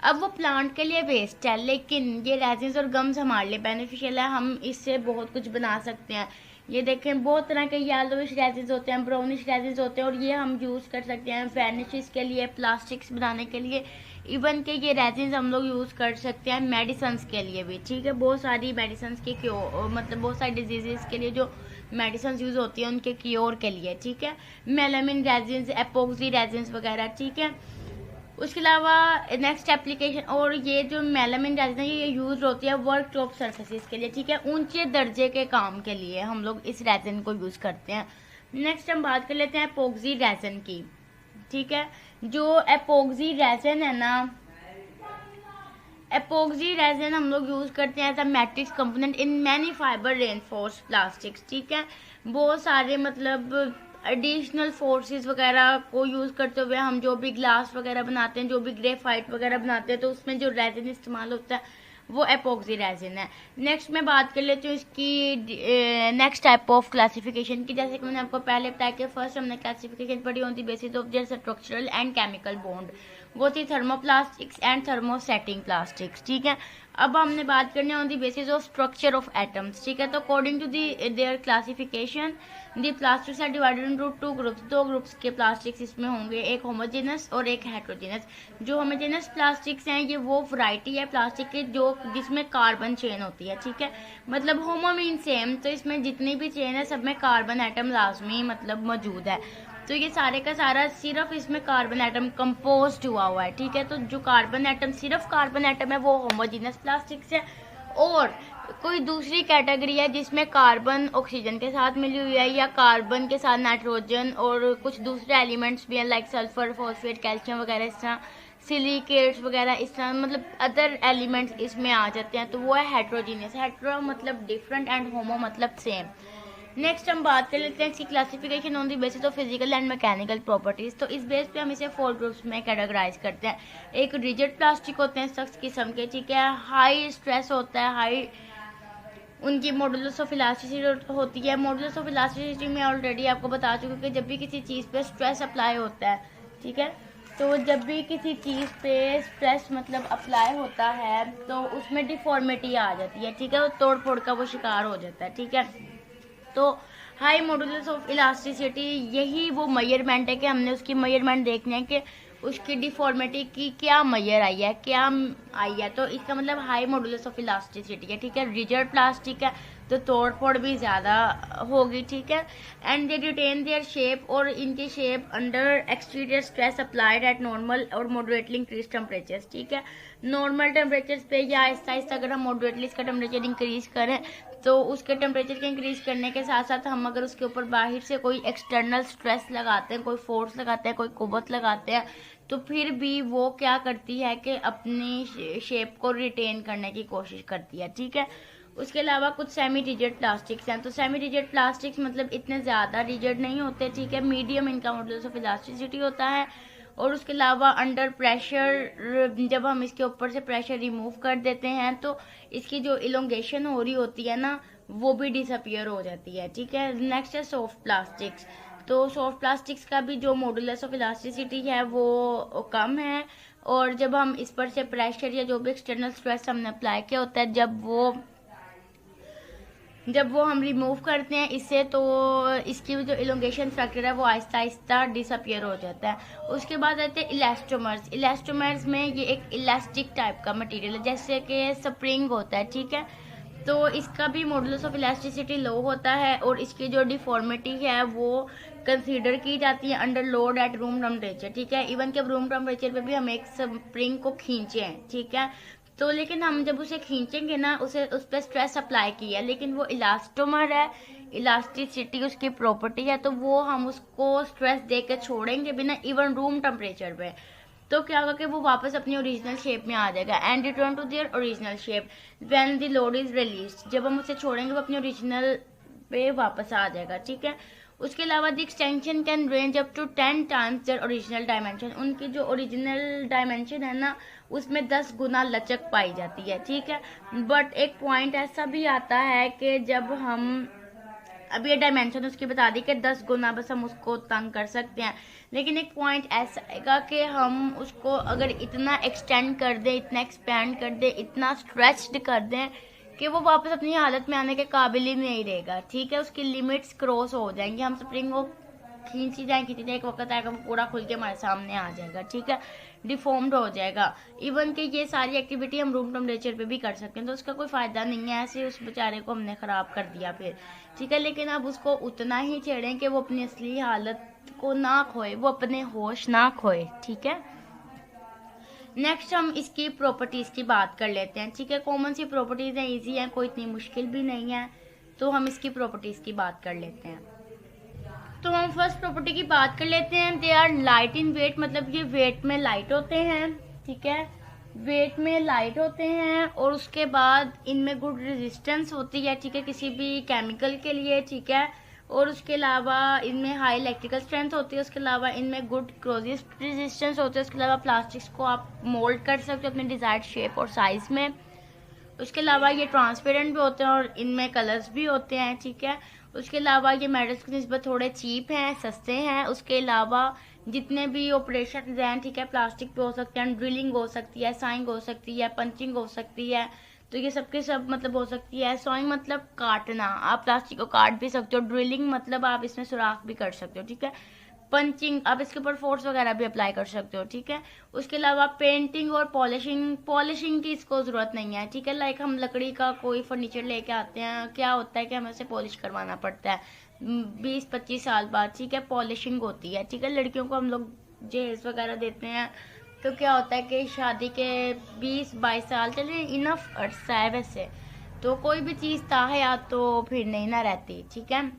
अब वो प्लांट के लिए वेस्ट है, लेकिन ये रेजिन्स और गम्स हमारे लिए बेनिफिशियल है, हम इससे बहुत कुछ बना सकते हैं। ये देखें, बहुत तरह के येलोइश रेजिन्स होते हैं, ब्राउनिश रेजिन्स होते हैं, और ये हम यूज कर सकते हैं वार्निशेस के लिए, प्लास्टिक्स बनाने के लिए, इवन के ये रेजिन्स हम लोग यूज कर सकते हैं मेडिसिन्स के लिए भी, ठीक है। बहुत सारी मेडिसिन्स के क्योर, मतलब बहुत सारी डिजीजेस के लिए जो मेडिसिन यूज होती है उनके क्योर के लिए, ठीक है। मेलामिन रेजिन्स, एपोक्सी रेजिन्स वगैरह, ठीक है। उसके अलावा नेक्स्ट एप्लीकेशन, और ये जो मेलामिन रेजिन है ये यूज होती है वर्कटॉप सरफेसेस के लिए, ठीक है, ऊंचे दर्जे के काम के लिए हम लोग इस रेजिन को यूज करते हैं। नेक्स्ट हम बात कर लेते हैं एपोक्सी रेजिन की, ठीक है। जो एपोक्सी रेजिन है ना, एपोक्सी रेजिन हम लोग यूज करते हैं as a matrix component in many fibre reinforce plastics, ठीक है। बहुत सारे मतलब एडिशनल फोर्सेस वगैरह को यूज करते हुए हम जो भी ग्लास वगैरह बनाते हैं, जो भी ग्रेफाइट वगैरह बनाते हैं, तो उसमें जो रेजिन इस्तेमाल होता है वो एपोक्सी रेजिन है। नेक्स्ट मैं बात कर लेती हूँ इसकी नेक्स्ट टाइप ऑफ क्लासिफिकेशन की। जैसे कि मैंने आपको पहले बताया कि फर्स्ट हमने क्लासिफिकेशन पढ़ी होती basis of their structural and chemical bond, वो थी थर्मोप्लास्टिक्स एंड थर्मोसेटिंग प्लास्टिक्स, ठीक है। अब हमने बात करनी on the basis of structure of atoms, ठीक है। तो according to their classification the plastics are divided into 2 groups, 2 groups के प्लास्टिक्स इसमें होंगे, एक होमोजेनस और एक हेट्रोजेनस। जो होमोजेनस प्लास्टिक्स हैं ये वो वैरायटी है प्लास्टिक के जो जिसमें कार्बन चेन होती है, ठीक है। मतलब होमो मीन सेम, तो इसमें जितनी भी चेन है सब में कार्बन एटम लाजमी मतलब मौजूद है। तो ये सारे का सारा सिर्फ इसमें कार्बन एटम कंपोज्ड हुआ है, ठीक है। तो जो कार्बन एटम सिर्फ कार्बन एटम है वो होमोजेनस प्लास्टिक्स है, और कोई दूसरी कैटेगरी है जिसमें कार्बन ऑक्सीजन के साथ मिली हुई है, या कार्बन के साथ नाइट्रोजन और कुछ दूसरे एलिमेंट्स भी हैं लाइक सल्फर, फॉस्फेट, कैल्शियम वगैरह, इस तरह सिलिकेट्स वगैरह, इस तरह मतलब अदर एलिमेंट्स इसमें आ जाते हैं, तो वो है हेट्रोजीनियस। हेट्रो मतलब डिफरेंट एंड होमो मतलब सेम। नेक्स्ट हम बात कर लेते हैं इसकी classification on the basis of physical and mechanical properties. तो इस बेस पे हम इसे 4 ग्रुप्स में कैटेगराइज करते हैं। एक रिजिड प्लास्टिक होते हैं सख्त किस्म के, ठीक है, हाई स्ट्रेस होता है, हाई उनकी मॉडुलस ऑफ इलास्टिसिटी होती है। मॉडुलस ऑफ इलास्टिसिटी में ऑलरेडी आपको बता चुकी कि जब भी किसी चीज़ पे स्ट्रेस अप्लाई होता है, ठीक है, तो जब भी किसी चीज़ पे स्ट्रेस मतलब अप्लाई होता है तो उसमें डिफॉर्मिटी आ जाती है, ठीक है, वो तोड़ फोड़ का वो शिकार हो जाता है, ठीक है। तो हाई मॉडुलस ऑफ इलास्टिसिटी यही वो मेजरमेंट है कि हमने उसकी मेजरमेंट देखनी है कि उसकी डिफॉर्मिटी की क्या मेजर आई है, क्या आई है, तो इसका मतलब हाई मॉडुलस ऑफ इलास्टिसिटी है, ठीक है। रिजिड प्लास्टिक है तो तोड़ फोड़ भी ज़्यादा होगी, ठीक है। And they retain their shape, और इनकी shape under exterior stress applied at normal और मॉडरेटली इंक्रीज टेम्परेचर, ठीक है। नॉर्मल टेम्परेचर पे या आहिस्ता आहिस्ता अगर हम मॉडरेटली इसका टेम्परेचर इंक्रीज करें तो उसके टेम्परेचर के इंक्रीज करने के साथ साथ हम अगर उसके ऊपर बाहर से कोई एक्सटर्नल स्ट्रेस लगाते हैं, कोई फोर्स लगाते हैं, कोई कुव्वत लगाते हैं, तो फिर भी वो क्या करती है कि अपनी शेप को रिटेन करने की कोशिश करती है, ठीक है। उसके अलावा कुछ सेमी रिजिड प्लास्टिक्स हैं। तो सेमी रिजिड प्लास्टिक्स मतलब इतने ज़्यादा रिजिड नहीं होते, ठीक है, मीडियम इनका मॉडुलस ऑफ इलास्टिसिटी होता है। और उसके अलावा अंडर प्रेशर जब हम इसके ऊपर से प्रेशर रिमूव कर देते हैं तो इसकी जो इलोंगेशन हो रही होती है ना वो भी डिसअपियर हो जाती है, ठीक है। नेक्स्ट है सॉफ्ट प्लास्टिक्स। तो सॉफ्ट प्लास्टिक्स का भी जो मॉडुलस ऑफ इलास्टिसिटी है वो कम है, और जब हम इस पर से प्रेशर या जो भी एक्सटर्नल स्ट्रेस हमने अप्लाई किया होता है जब वो हम रिमूव करते हैं इससे, तो इसकी जो इलोंगेशन फैक्टर है वो आहिस्ता आहिस्ता डिसअपियर हो जाता है। उसके बाद आते हैं इलास्टोमर्स। इलास्टोमर्स में ये एक इलास्टिक टाइप का मटेरियल है, जैसे कि स्प्रिंग होता है, ठीक है। तो इसका भी मॉडुलस ऑफ इलास्टिसिटी लो होता है, और इसकी जो डिफॉर्मिटी है वो कंसीडर की जाती है under load at room temperature, ठीक है। इवन के रूम टेम्परेचर पे भी हम एक स्प्रिंग को खींचे हैं, ठीक है, तो लेकिन हम जब उसे खींचेंगे ना उसे उस पर स्ट्रेस अप्लाई किया, लेकिन वो इलास्टोमर है, इलास्टिसिटी उसकी प्रॉपर्टी है, तो वो हम उसको स्ट्रेस दे के छोड़ेंगे बिना इवन रूम टेम्परेचर पे, तो क्या होगा कि वो वापस अपनी ओरिजिनल शेप में आ जाएगा and return to their original shape when the load is released. जब हम उसे छोड़ेंगे वो अपनी ओरिजिनल पे वापस आ जाएगा, ठीक है। उसके अलावा the extension can range up to 10 times their original dimension. उनकी जो ओरिजिनल डायमेंशन है ना उसमें 10 गुना लचक पाई जाती है, ठीक है। बट एक पॉइंट ऐसा भी आता है कि जब हम अब ये डायमेंशन उसकी बता दी कि 10 गुना बस हम उसको तंग कर सकते हैं, लेकिन एक पॉइंट ऐसा आएगा कि हम उसको अगर इतना एक्सटेंड कर दें, इतना एक्सपैंड कर दें, इतना स्ट्रेच्ड कर दें कि वो वापस अपनी हालत में आने के काबिल ही नहीं रहेगा, ठीक है। उसकी लिमिट्स क्रॉस हो जाएंगी, हम स्प्रिंग को खींची जाए एक वक्त आएगा वो पूरा खुल के हमारे सामने आ जाएगा, ठीक है, डिफॉर्म्ड हो जाएगा। इवन कि ये सारी एक्टिविटी हम रूम टेम्परेचर पे भी कर सकते हैं, तो उसका कोई फ़ायदा नहीं है, ऐसे उस बेचारे को हमने ख़राब कर दिया फिर, ठीक है। लेकिन अब उसको उतना ही छेड़ें कि वो अपनी असली हालत को ना खोए, वो अपने होश ना खोए, ठीक है। नेक्स्ट हम इसकी प्रॉपर्टीज़ की बात कर लेते हैं, ठीक है। कॉमन सी प्रॉपर्टीज़ हैं, ईजी हैं, कोई इतनी मुश्किल भी नहीं है, तो हम इसकी प्रॉपर्टीज़ की बात कर लेते हैं। तो हम फर्स्ट प्रॉपर्टी की बात कर लेते हैं। They are light in weight, मतलब ये वेट में लाइट होते हैं, ठीक है, वेट में लाइट होते हैं, और उसके बाद इनमें गुड रेजिस्टेंस होती है, ठीक है, किसी भी केमिकल के लिए, ठीक है। और उसके अलावा इनमें हाई इलेक्ट्रिकल स्ट्रेंथ होती है, उसके अलावा इनमें गुड क्रोजिव रेजिस्टेंस होती है, उसके अलावा प्लास्टिक्स को आप मोल्ड कर सकते हो अपने डिजायर्ड शेप और साइज में। उसके अलावा ये ट्रांसपेरेंट भी होते हैं और इनमें कलर्स भी होते हैं, ठीक है। उसके अलावा ये मेटल्स की निस्बत थोड़े चीप हैं, सस्ते हैं। उसके अलावा जितने भी ऑपरेशन हैं, ठीक है, प्लास्टिक पे हो सकते हैं, ड्रिलिंग हो सकती है, साइंग हो सकती है, पंचिंग हो सकती है, तो ये सबके सब मतलब हो सकती है। सॉइंग मतलब काटना, आप प्लास्टिक को काट भी सकते हो, ड्रिलिंग मतलब आप इसमें सुराख भी कर सकते हो, ठीक है। पंचिंग आप इसके ऊपर फोर्स वगैरह भी अप्लाई कर सकते हो, ठीक है। उसके अलावा पेंटिंग और पॉलिशिंग की इसको जरूरत नहीं है, ठीक है। लाइक हम लकड़ी का कोई फर्नीचर लेके आते हैं, क्या होता है कि हमें उसे पॉलिश करवाना पड़ता है 20-25 साल बाद, ठीक है, पॉलिशिंग होती है, ठीक है। लड़कियों को हम लोग जहेज वगैरह देते हैं तो क्या होता है कि शादी के 20-22 साल चले इनफ अर्सा है वैसे, तो कोई भी चीज़ ताहयात तो फिर नहीं ना रहती, ठीक है।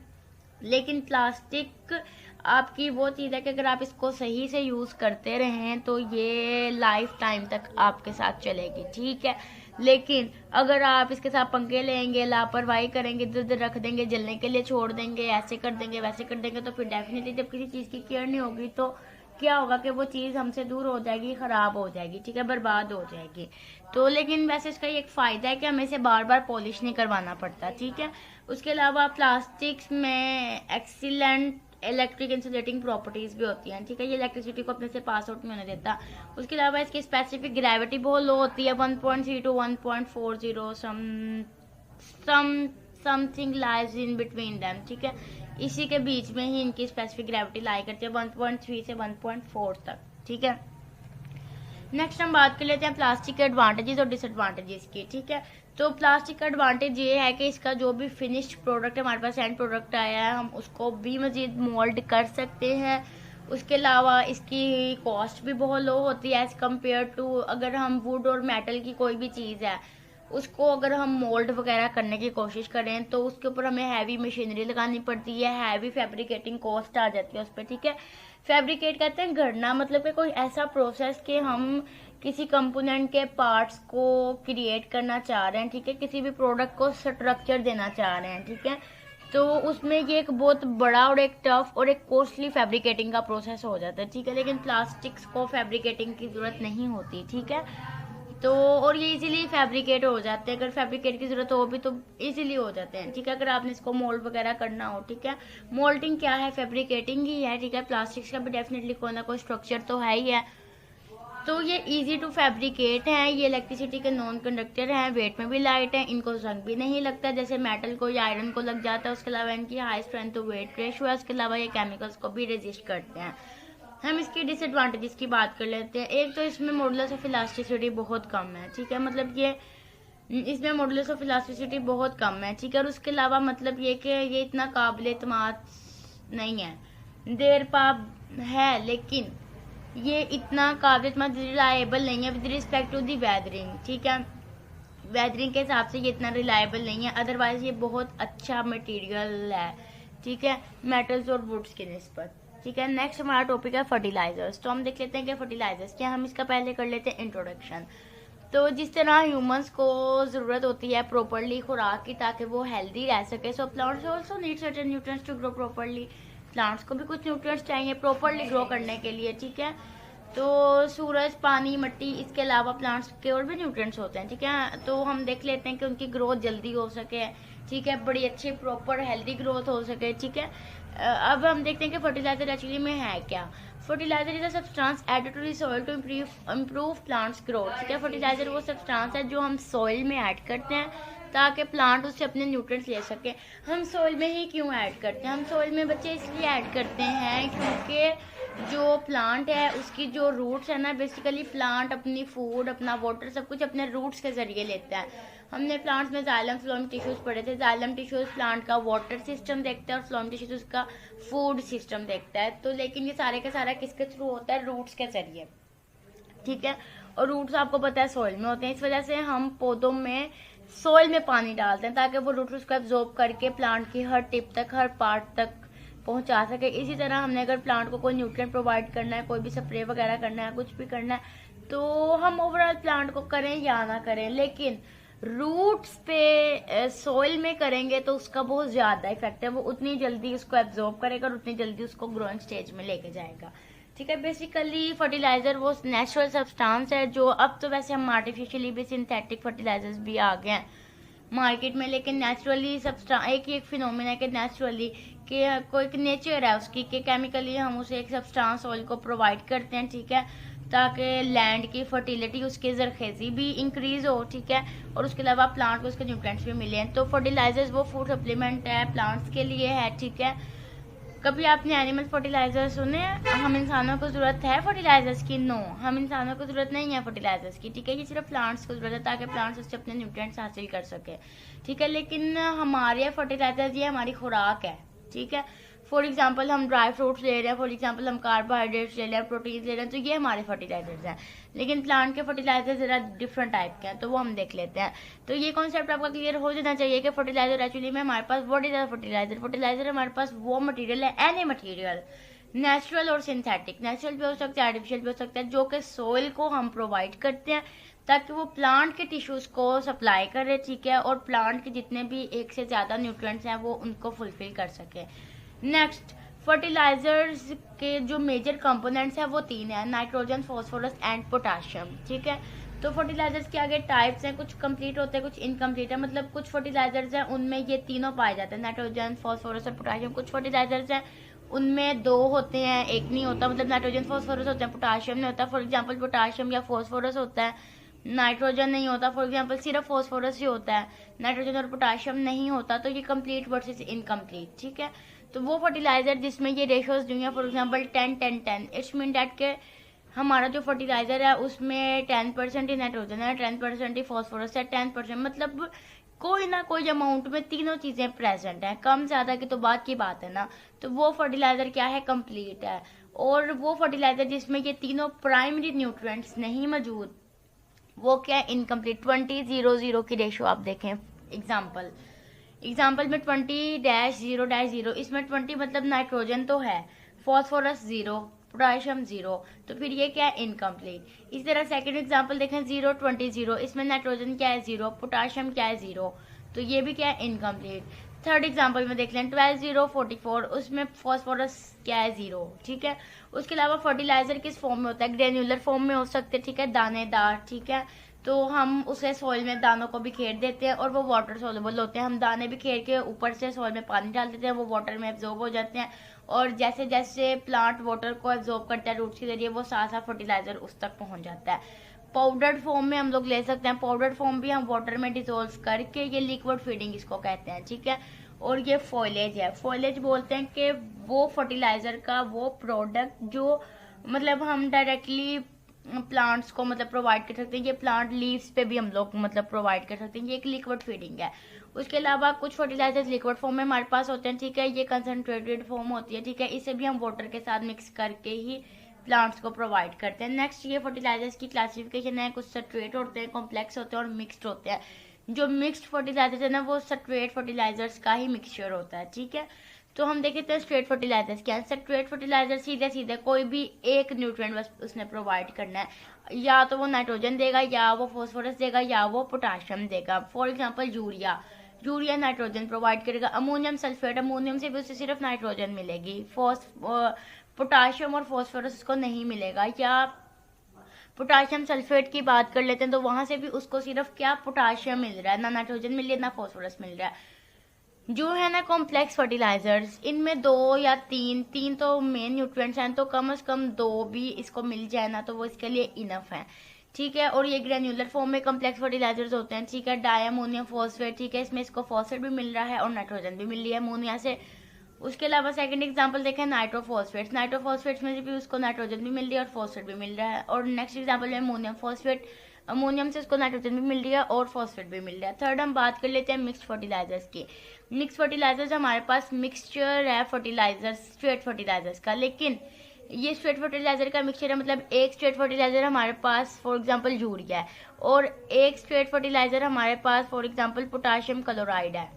लेकिन प्लास्टिक आपकी वो चीज़ है कि अगर आप इसको सही से यूज़ करते रहें तो ये लाइफ टाइम तक आपके साथ चलेगी, ठीक है। लेकिन अगर आप इसके साथ पंगे लेंगे, लापरवाही करेंगे, इधर उधर रख देंगे, जलने के लिए छोड़ देंगे, ऐसे कर देंगे वैसे कर देंगे, तो फिर डेफिनेटली जब किसी चीज़ की केयर नहीं होगी तो क्या होगा कि वो चीज़ हमसे दूर हो जाएगी, ख़राब हो जाएगी, ठीक है, बर्बाद हो जाएगी। तो लेकिन वैसे इसका एक फ़ायदा है कि हमें इसे बार बार पॉलिश नहीं करवाना पड़ता, ठीक है। उसके अलावा प्लास्टिक्स में एक्सीलेंट इलेक्ट्रिक इंसुलेटिंग प्रॉपर्टीज भी होती हैं, ठीक है। ये इलेक्ट्रिसिटी को अपने से पास आउट नहीं होने देता। उसके अलावा इसकी स्पेसिफिक ग्रेविटी बहुत लो होती है, 1.3 to 1.40, something lies in between them, ठीक है। इसी के बीच में ही इनकी स्पेसिफिक ग्रेविटी लाई करती है 1.3 से 1.4 तक, ठीक है। नेक्स्ट हम बात कर लेते हैं प्लास्टिक के एडवांटेजेस और डिसएडवांटेजेस की, ठीक है। तो प्लास्टिक का एडवांटेज ये है कि इसका जो भी फिनिश्ड प्रोडक्ट है, हमारे पास एंड प्रोडक्ट आया है, हम उसको भी मजीद मोल्ड कर सकते हैं। उसके अलावा इसकी कॉस्ट भी बहुत लो होती है एज कम्पेयर टू अगर हम वुड और मेटल की कोई भी चीज़ है उसको अगर हम मोल्ड वगैरह करने की कोशिश करें तो उसके ऊपर हमें हैवी मशीनरी लगानी पड़ती है, हैवी फैब्रिकेटिंग कॉस्ट आ जाती है उस पर, ठीक है। फैब्रिकेट कहते हैं गढ़ना, मतलब कि कोई ऐसा प्रोसेस कि हम किसी कंपोनेंट के पार्ट्स को क्रिएट करना चाह रहे हैं, ठीक है, किसी भी प्रोडक्ट को स्ट्रक्चर देना चाह रहे हैं, ठीक है। तो उसमें ये एक बहुत बड़ा और एक टफ और एक कॉस्टली फैब्रिकेटिंग का प्रोसेस हो जाता है, ठीक है। लेकिन प्लास्टिक्स को फैब्रिकेटिंग की जरूरत नहीं होती, ठीक है। तो और ये इजीली फैब्रिकेट हो जाते हैं, अगर फैब्रिकेट की जरूरत हो भी तो इजीली हो जाते हैं, ठीक है, अगर आपने इसको मोल्ड वगैरह करना हो, ठीक है। मोल्डिंग क्या है, फैब्रिकेटिंग ही है, ठीक है। प्लास्टिक्स का भी डेफिनेटली कोई ना कोई स्ट्रक्चर तो है ही है। तो ये इजी टू फैब्रिकेट हैं, ये इलेक्ट्रिसिटी के नॉन कंडक्टर हैं, वेट में भी लाइट हैं, इनको जंग भी नहीं लगता जैसे मेटल को या आयरन को लग जाता है। उसके अलावा इनकी high strength to weight ratio है। उसके अलावा ये केमिकल्स को भी रेजिस्ट करते हैं। हम इसकी डिसएडवांटेजेस की बात कर लेते हैं। एक तो इसमें मॉडुलस ऑफ इलास्टिसिटी बहुत कम है, ठीक है, मतलब ये इसमें मॉडुलस ऑफ इलास्टिसिटी बहुत कम है, ठीक है। और उसके अलावा मतलब ये कि ये इतना काबिल एतमाद नहीं है, देर पाब है लेकिन ये इतना काबिल एतमाद रिलायबल नहीं है with respect to the weathering, ठीक है। वेदरिंग के हिसाब से ये इतना रिलायबल नहीं है, अदरवाइज ये बहुत अच्छा मटेरियल है, ठीक है, मेटल्स और वुड्स की निस्बत, ठीक है। नेक्स्ट हमारा टॉपिक है फर्टिलाइजर्स। तो हम देख लेते हैं कि फर्टिलाइजर्स क्या, हम इसका पहले कर लेते हैं इंट्रोडक्शन। तो जिस तरह ह्यूमंस को ज़रूरत होती है प्रॉपरली खुराक की ताकि वो हेल्दी रह सके, so plants also need certain nutrients to grow properly. Plants को भी कुछ न्यूट्रिएंट्स चाहिए प्रॉपरली ग्रो करने के लिए, ठीक है। तो सूरज, पानी, मिट्टी, इसके अलावा प्लांट्स के और भी न्यूट्रिएंट्स होते हैं, ठीक है। तो हम देख लेते हैं कि उनकी ग्रोथ जल्दी हो सके, ठीक है, बड़ी अच्छी प्रॉपर हेल्दी ग्रोथ हो सके, ठीक है। अब हम देखते हैं कि फर्टिलाइजर एक्चुअली में है क्या। Fertiliser is a substance added to the soil to improve plants growth, ठीक है। फर्टिलाइजर वो सब्सटेंस है जो हम सॉइल में ऐड करते हैं ताकि प्लांट उससे अपने न्यूट्रिएंट्स ले सके। हम सॉइल में ही क्यों ऐड करते हैं, हम सॉइल में बच्चे इसलिए ऐड करते हैं क्योंकि जो प्लांट है उसकी जो रूट्स है ना, बेसिकली प्लांट अपनी फूड, अपना वाटर, सब कुछ अपने रूट्स के जरिए लेता है। हमने प्लांट्स में जाइलम फ्लोएम टिश्यूज पढ़े थे। जाइलम टिश्यूज प्लांट का वाटर सिस्टम देखता है और फ्लोएम टिश्यूज उसका फूड सिस्टम देखता है। तो लेकिन ये सारे का सारा किसके थ्रू होता है, रूट्स के जरिए, ठीक है। और रूट्स आपको पता है सॉइल में होते हैं, इस वजह से हम पौधों में सॉइल में पानी डालते हैं ताकि वो रूट्स उसको एब्जॉर्ब करके प्लांट की हर टिप तक, हर पार्ट तक पहुंचा सके। इसी तरह हमने अगर प्लांट को कोई न्यूट्रिएंट प्रोवाइड करना है, कोई भी स्प्रे वगैरह करना है, कुछ भी करना है, तो हम ओवरऑल प्लांट को करें या ना करें, लेकिन रूट्स पे सॉइल में करेंगे तो उसका बहुत ज्यादा इफेक्ट है, वो उतनी जल्दी उसको एब्जॉर्ब करेगा और उतनी जल्दी उसको ग्रोइंग स्टेज में लेके जाएगा, ठीक है। बेसिकली फर्टिलाइजर वो नेचुरल सब्सटेंस है जो, अब तो वैसे हम आर्टिफिशियली भी सिंथेटिक फर्टिलाइजर्स भी आ गए हैं मार्केट में, लेकिन नेचुरली सब्सटेंस एक फिनोमेना है कि नेचुरली कि कोई एक नेचर है उसकी कि केमिकली हम उसे एक सब्सटेंस ऑयल को प्रोवाइड करते हैं, ठीक है, ताकि लैंड की फर्टिलिटी, उसकी जरखेजी भी इंक्रीज हो, ठीक है, और उसके अलावा प्लांट को उसके न्यूट्रिएंट्स भी मिले। तो फर्टिलाइजर्स वो फूड सप्लीमेंट है, प्लांट्स के लिए है, ठीक है। कभी आपने एनिमल फर्टिलाइजर सुने? हम इंसानों को जरूरत है फर्टिलाइजर्स की? नो, हम इंसानों को जरूरत नहीं है फर्टिलाइजर्स की, ठीक है। ये सिर्फ प्लांट्स को जरूरत है ताकि प्लांट्स उससे अपने न्यूट्रिएंट्स हासिल कर सके, ठीक है। लेकिन हमारे फर्टिलाइजर्स ये हमारी खुराक है, ठीक है। फॉर एग्जांपल हम ड्राई फ्रूट्स ले रहे हैं, फॉर एग्जांपल हम कार्बोहाइड्रेट्स ले रहे हैं, प्रोटीन ले रहे हैं, तो ये हमारे फर्टिलाइजर्स हैं। लेकिन प्लांट के फर्टिलाइजर जरा डिफरेंट टाइप के हैं, तो वो हम देख लेते हैं। तो ये कॉन्सेप्ट आपका क्लियर हो जाना चाहिए कि फर्टिलाइजर एक्चुअली में हमारे पास व्हाट इज फर्टिलाइजर। फर्टिलाइजर हमारे पास वो मटेरियल है, एनी मटेरियल, नेचुरल और सिंथेटिक। नेचुरल भी हो सकता है, आर्टिफिशियल भी हो सकता है, जो कि सोइल को हम प्रोवाइड करते हैं ताकि वो प्लांट के टिश्यूज को सप्लाई करे, ठीक है, और प्लांट के जितने भी एक से ज्यादा न्यूट्रिएंट्स हैं वो उनको फुलफिल कर सके। नेक्स्ट, फर्टिलाइजर्स के जो मेजर कंपोनेंट्स हैं वो 3 हैं, नाइट्रोजन, फास्फोरस एंड पोटाशियम, ठीक है। तो फर्टिलाइजर्स के आगे टाइप्स हैं, कुछ कंप्लीट होते हैं, कुछ इनकम्प्लीट है। मतलब कुछ फर्टिलाइजर्स हैं उनमें ये तीनों पाए जाते हैं, नाइट्रोजन, फास्फोरस और पोटाशियम। कुछ फर्टिलाइजर्स हैं उनमें 2 होते हैं, एक नहीं होता, मतलब नाइट्रोजन फास्फोरस होता है, पोटाशियम नहीं होता। फॉर एग्जांपल पोटाशियम या फास्फोरस होता है, नाइट्रोजन नहीं होता। फॉर एग्जांपल सिर्फ फास्फोरस ही होता है, नाइट्रोजन और पोटाशियम नहीं होता। तो ये कंप्लीट वर्सेस इनकम्प्लीट, ठीक है। तो वो फर्टिलाइजर जिसमें ये रेशियोज दी हैं, for example 10-10-10, it's mean that के हमारा जो फर्टिलाइजर है उसमें 10% ही नाइट्रोजन है, 10% ही फास्फोरस है, 10%, मतलब कोई ना कोई अमाउंट में तीनों चीजें प्रेजेंट है। कम ज्यादा की तो बात की बात है ना। तो वो फर्टिलाइजर क्या है, कंप्लीट है। और वो फर्टिलाइजर जिसमें ये तीनों प्राइमरी न्यूट्रिएंट्स नहीं मौजूद, वो क्या है, इनकम्प्लीट। 20-0-0 की रेशियो आप देखें, एग्जाम्पल में 20-0-0, इसमें 20 मतलब नाइट्रोजन तो है, फास्फोरस 0, पोटाशियम 0, तो फिर ये क्या है, इनकम्प्लीट। इस तरह सेकंड एग्जाम्पल देखें, 0-20-0, इसमें नाइट्रोजन क्या है, 0, पोटाशियम क्या है, 0, तो ये भी क्या है, इनकम्प्लीट। थर्ड एग्जाम्पल में देख लें, 12-0-44, उसमें फास्फोरस क्या है, 0, ठीक है। उसके अलावा फर्टिलाइजर किस फॉर्म में होता है, ग्रेन्युलर फॉर्म में हो सकते हैं, ठीक है, दानेदार, ठीक है। तो हम उसे सॉइल में दानों को बिखेर देते हैं और वो वाटर सोल्यूबल होते हैं। हम दाने बिखेर के ऊपर से सॉइल में पानी डाल देते हैं, वो वाटर में एब्जॉर्ब हो जाते हैं, और जैसे जैसे प्लांट वाटर को एब्जॉर्ब करता है रूट्स के जरिए, वो साथ साथ फर्टिलाइजर उस तक पहुंच जाता है। पाउडर्ड फॉर्म में हम लोग ले सकते हैं, पाउडर्ड फॉर्म भी हम वाटर में डिसोल्व करके, ये लिक्विड फीडिंग इसको कहते हैं, ठीक है। और ये फॉइलेज है, फॉइलेज बोलते हैं कि वो फर्टिलाइजर का वो प्रोडक्ट जो मतलब हम डायरेक्टली प्लांट्स को मतलब प्रोवाइड कर सकते हैं। ये प्लांट लीव्स पे भी हम लोग मतलब प्रोवाइड कर सकते हैं, ये एक लिक्विड फीडिंग है। उसके अलावा कुछ फर्टिलाइजर्स लिक्विड फॉर्म में हमारे पास होते हैं, ठीक है, ये कंसंट्रेटेड फॉर्म होती है, ठीक है, इसे भी हम वाटर के साथ मिक्स करके ही प्लांट्स को प्रोवाइड करते हैं। नेक्स्ट, ये फर्टिलाइजर्स की क्लासिफिकेशन है, कुछ सैचुरेट होते हैं, कॉम्प्लेक्स होते हैं और मिक्स्ड होते हैं। जो मिक्स्ड फर्टिलाइजर्स है ना, वो सैचुरेट फर्टिलाइजर्स का ही मिक्सचर होता है, ठीक है। तो हम देखते हैं स्ट्रेट फर्टिलाइजर्स क्या है। स्ट्रेट फर्टिलाइजर सीधे सीधे कोई भी एक न्यूट्रिएंट बस उसने प्रोवाइड करना है, या तो वो नाइट्रोजन देगा, या वो फास्फोरस देगा, या वो पोटाशियम देगा। For example urea nitrogen provide करेगा। अमोनियम सल्फेट, अमोनियम से भी उसे सिर्फ नाइट्रोजन मिलेगी, पोटाशियम और फास्फोरस उसको नहीं मिलेगा। या पोटाशियम सल्फेट की बात कर लेते हैं, तो वहां से भी उसको सिर्फ क्या, पोटाशियम मिल रहा है, ना नाइट्रोजन मिल रहा है ना फास्फोरस मिल रहा है। जो है ना कॉम्प्लेक्स फर्टिलाइजर्स, इनमें 2 या 3 तो मेन न्यूट्रिएंट्स हैं, तो कम से कम 2 भी इसको मिल जाए ना, तो वो इसके लिए इनफ है, ठीक है। और ये ग्रेन्युलर फॉर्म में कॉम्प्लेक्स फर्टिलाइजर्स होते हैं, ठीक है, डायमोनियम फॉस्फेट, ठीक है, इसमें इसको फॉस्फेट भी मिल रहा है और नाइट्रोजन भी मिल रही है अमोनिया से। उसके अलावा सेकंड एग्जांपल देखें, नाइट्रोफॉस्फेट्स, नाइट्रोफॉस्फेट्स में भी उसको नाइट्रोजन भी मिल रही है और फॉस्फेट भी मिल रहा है। और नेक्स्ट एग्जांपल में अमोनियम फॉस्फेट, अमोनियम से उसको नाइट्रोजन भी मिल रही है और फॉस्फेट भी मिल रहा है। थर्ड हम बात कर लेते हैं मिक्स्ड फर्टिलाइजर्स की। मिक्स फर्टिलाइजर्स हमारे पास मिक्सचर है फर्टिलाइजर्स, स्ट्रेट फर्टिलाइजर्स का, लेकिन ये स्ट्रेट फर्टिलाइजर का मिक्सचर है, मतलब एक स्ट्रेट फर्टिलाइजर हमारे पास फॉर एग्जांपल यूरिया है, और एक स्ट्रेट फर्टिलाइजर हमारे पास फॉर एग्जांपल पोटाशियम क्लोराइड है।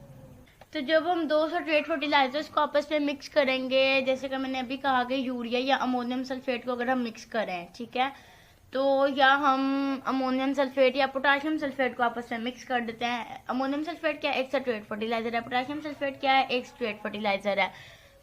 तो जब हम 2 स्ट्रेट फर्टिलाइजर्स को आपस में मिक्स करेंगे, जैसे कि मैंने अभी कहा कि यूरिया या अमोनियम सल्फेट को अगर हम मिक्स करें, ठीक है, तो या हम अमोनियम सल्फेट या पोटाशियम सल्फेट को आपस में मिक्स कर देते हैं। अमोनियम सल्फेट क्या है, एक स्ट्रेट फर्टिलाइजर है, पोटाशियम सल्फेट क्या है, एक स्ट्रेट फर्टिलाइजर है।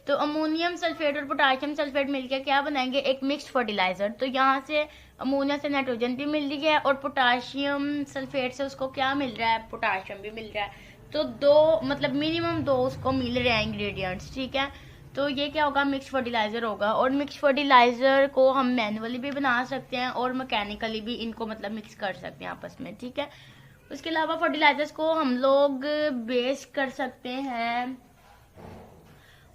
तो अमोनियम सल्फेट और पोटाशियम सल्फेट मिलकर क्या बनाएंगे, एक मिक्स्ड फर्टिलाइजर। तो यहाँ से अमोनिया से नाइट्रोजन भी मिल रही है और पोटाशियम सल्फेट से उसको क्या मिल रहा है, पोटाशियम भी मिल रहा है। तो 2 मतलब मिनिमम 2 उसको मिल रहे हैं इंग्रेडिएंट्स, ठीक है। तो ये क्या होगा, मिक्स फर्टिलाइजर होगा। और मिक्स फर्टिलाइजर को हम मैनुअली भी बना सकते हैं और मैकेनिकली भी इनको मतलब मिक्स कर सकते हैं आपस में, ठीक है। उसके अलावा फर्टिलाइजर्स को हम लोग बेस कर सकते हैं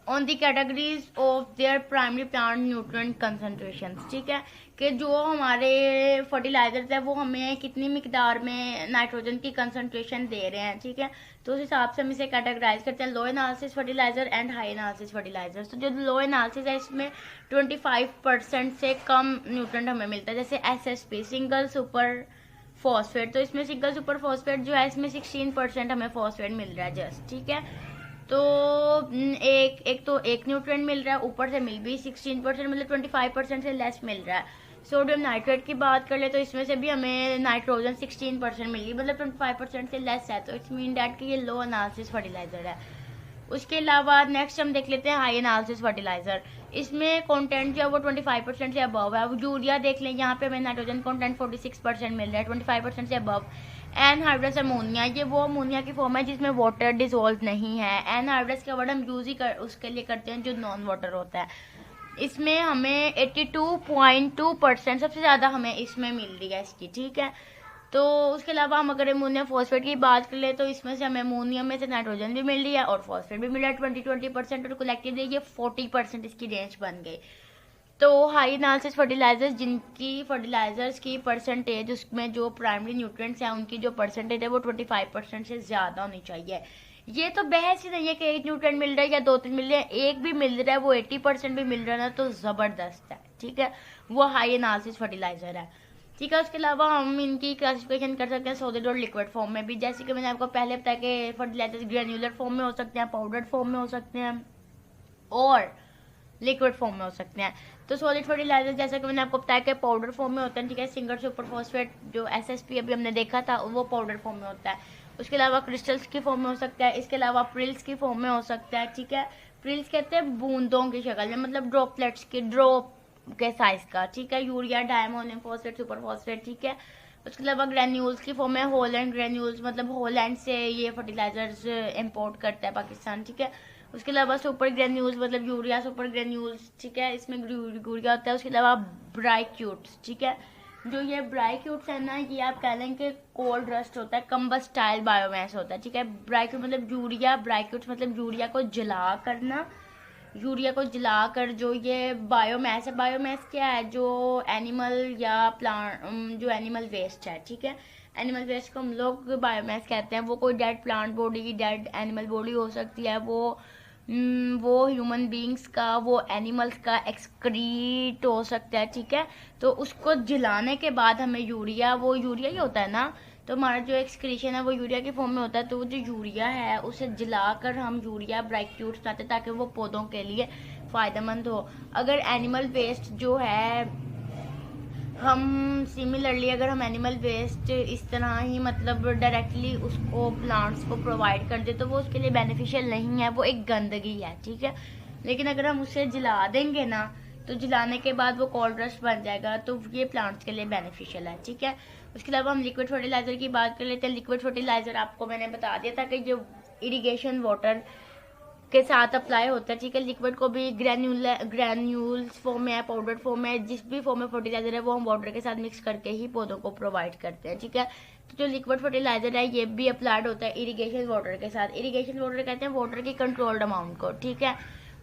on the categories of their primary plant nutrient concentration, ठीक है, कि जो हमारे फर्टिलाइजर्स है वो हमें कितनी मिकदार में नाइट्रोजन की कंसंट्रेशन दे रहे हैं, ठीक है। तो उस हिसाब से हम इसे कैटेगराइज करते हैं, low analysis fertilizer and high analysis fertilizer. तो जो लो एनालिसिस है इसमें 25% से कम न्यूट्रिएंट हमें मिलता है, जैसे SSP सिंगल सुपर फॉस्फेट। तो इसमें सिंगल सुपर फॉस्फेट जो है इसमें 16% हमें फॉस्फेट मिल रहा है जस्ट, ठीक है। तो एक न्यूट्रिएंट मिल रहा है, ऊपर से मिल भी 16%, मतलब 25% से लेस मिल रहा है। सोडियम नाइट्रेट की बात कर ले तो इसमें से भी हमें नाइट्रोजन 16% मिली, मतलब 25% से लेस है। तो इट्स मीन डैट कि ये लो एनालिसिस फर्टिलाइजर है। उसके अलावा नेक्स्ट हम देख लेते हैं हाई एनालिसिस फर्टिलाइजर। इसमें कंटेंट जो है वो 25% से अबव है। यूरिया देख लें, यहाँ पे हमें नाइट्रोजन कंटेंट 46% मिल रहा है, 25% से अबव। एनहाइड्रस अमोनिया, ये वो अमोनिया की फॉर्म है जिसमें वाटर डिसॉल्व नहीं है। एनहाइड्रस का वर्ड हम यूज ही उसके लिए करते हैं जो नॉन वाटर होता है। इसमें हमें 82.2% सबसे ज़्यादा हमें इसमें मिल रही है इसकी, ठीक है। तो उसके अलावा हम अगर अमोनियम फॉस्फेट की बात कर ले तो इसमें से हमें अमोनियम में से नाइट्रोजन भी मिल रही है और फॉस्फेट भी मिल रहा है 20% और कलेक्टिवली ये 40% इसकी रेंज बन गई। तो हाई एनालिसिस फर्टिलाइजर्स जिनकी फर्टिलाइजर्स की परसेंटेज, उसमें जो प्राइमरी न्यूट्रिएंट्स हैं उनकी जो परसेंटेज है वो 25% से ज़्यादा होनी चाहिए। ये तो बहस ही नहीं है कि एक न्यूट्रिएंट मिल रहा है या 2-3 मिल रहे हैं, एक भी मिल रहा है वो 80% भी मिल रहा है ना तो ज़बरदस्त है, ठीक है, वो हाई एनालिसिस फर्टिलाइजर है, ठीक है। उसके अलावा हम इनकी क्लासिफिकेशन कर सकते हैं सॉलिड और लिक्विड फॉर्म में भी, जैसे कि मैंने आपको पहले बताया कि फर्टिलाइजर्स ग्रेन्यूलर फॉर्म में हो सकते हैं, पाउडर्ड फॉर्म में हो सकते हैं और लिक्विड फॉर्म में हो सकते हैं। तो सॉलिड फर्टिलाइजर जैसा कि मैंने आपको बताया कि पाउडर फॉर्म में होता है, ठीक है। सिंगल सुपर फॉस्फेट जो SSP अभी हमने देखा था वो पाउडर फॉर्म में होता है। उसके अलावा क्रिस्टल्स की फॉर्म में हो सकता है, इसके अलावा प्रिल्स की फॉर्म में हो सकता है, ठीक है। प्रिल्स कहते हैं बूंदों की शक्ल में, मतलब ड्रॉपलेट्स की, ड्रॉप के साइज का, ठीक है। Urea, diammonium phosphate, super phosphate, ठीक है। उसके अलावा ग्रेन्यूल्स की फॉर्म में होलैंड ग्रेन्यूल्स, मतलब होलैंड से ये फर्टिलाइजर्स इंपोर्ट करता है पाकिस्तान, ठीक है। उसके अलावा सुपर ग्रेन्यूल्स मतलब यूरिया सुपर ग्रेन्यूल्स, ठीक है, इसमें यूरिया होता है। उसके अलावा ब्राइक्यूट्स, ठीक है, जो ये ब्राइक्यूट्स है ना ये आप कह लें कि कोल्ड रस्ट होता है, कम्बस्टाइल बायोमास होता है, ठीक है। ब्राइक्यूट मतलब यूरिया, ब्राइक्यूट्स मतलब यूरिया को जला करना, यूरिया को जलाकर जो ये बायोमास है, बायोमास क्या है, जो एनिमल या प्लांट, जो एनिमल वेस्ट है, ठीक है। एनिमल वेस्ट को हम लोग बायोमास कहते हैं। वो कोई dead plant body, dead animal body हो सकती है, वो ह्यूमन बींग्स का, वो एनिमल्स का एक्सक्रीट हो सकता है, ठीक है। तो उसको जलाने के बाद हमें यूरिया, वो यूरिया ही होता है ना, तो हमारा जो एक्सक्रीशन है वो यूरिया के फॉर्म में होता है। तो वो जो यूरिया है उसे जलाकर हम यूरिया ब्राइक्यूट्स बनाते हैं ताकि वो पौधों के लिए फ़ायदेमंद हो। अगर एनिमल वेस्ट जो है हम सिमिलरली अगर हम एनिमल वेस्ट इस तरह ही मतलब डायरेक्टली उसको प्लांट्स को प्रोवाइड कर दे तो वो उसके लिए बेनिफिशियल नहीं है, वो एक गंदगी है, ठीक है। लेकिन अगर हम उसे जला देंगे ना तो जलाने के बाद वो कोल्ड रस्ट बन जाएगा, तो ये प्लांट्स के लिए बेनिफिशियल है, ठीक है। उसके अलावा हम लिक्विड फर्टिलाइजर की बात कर लेते हैं। लिक्विड फर्टिलाइजर आपको मैंने बता दिया था कि जो इरिगेशन वाटर के साथ अप्लाई होता है, ठीक है। लिक्विड को भी ग्रैन्यूल्स फॉर्म में है, पाउडर फॉर्म में, जिस भी फॉर्म में फर्टिलाइजर है वो हम वाटर के साथ मिक्स करके ही पौधों को प्रोवाइड करते हैं, ठीक है। तो जो लिक्विड फर्टिलाइजर है ये भी अप्लाइड होता है इरिगेशन वाटर के साथ। इरिगेशन वाटर कहते हैं वाटर की कंट्रोल्ड अमाउंट को, ठीक है।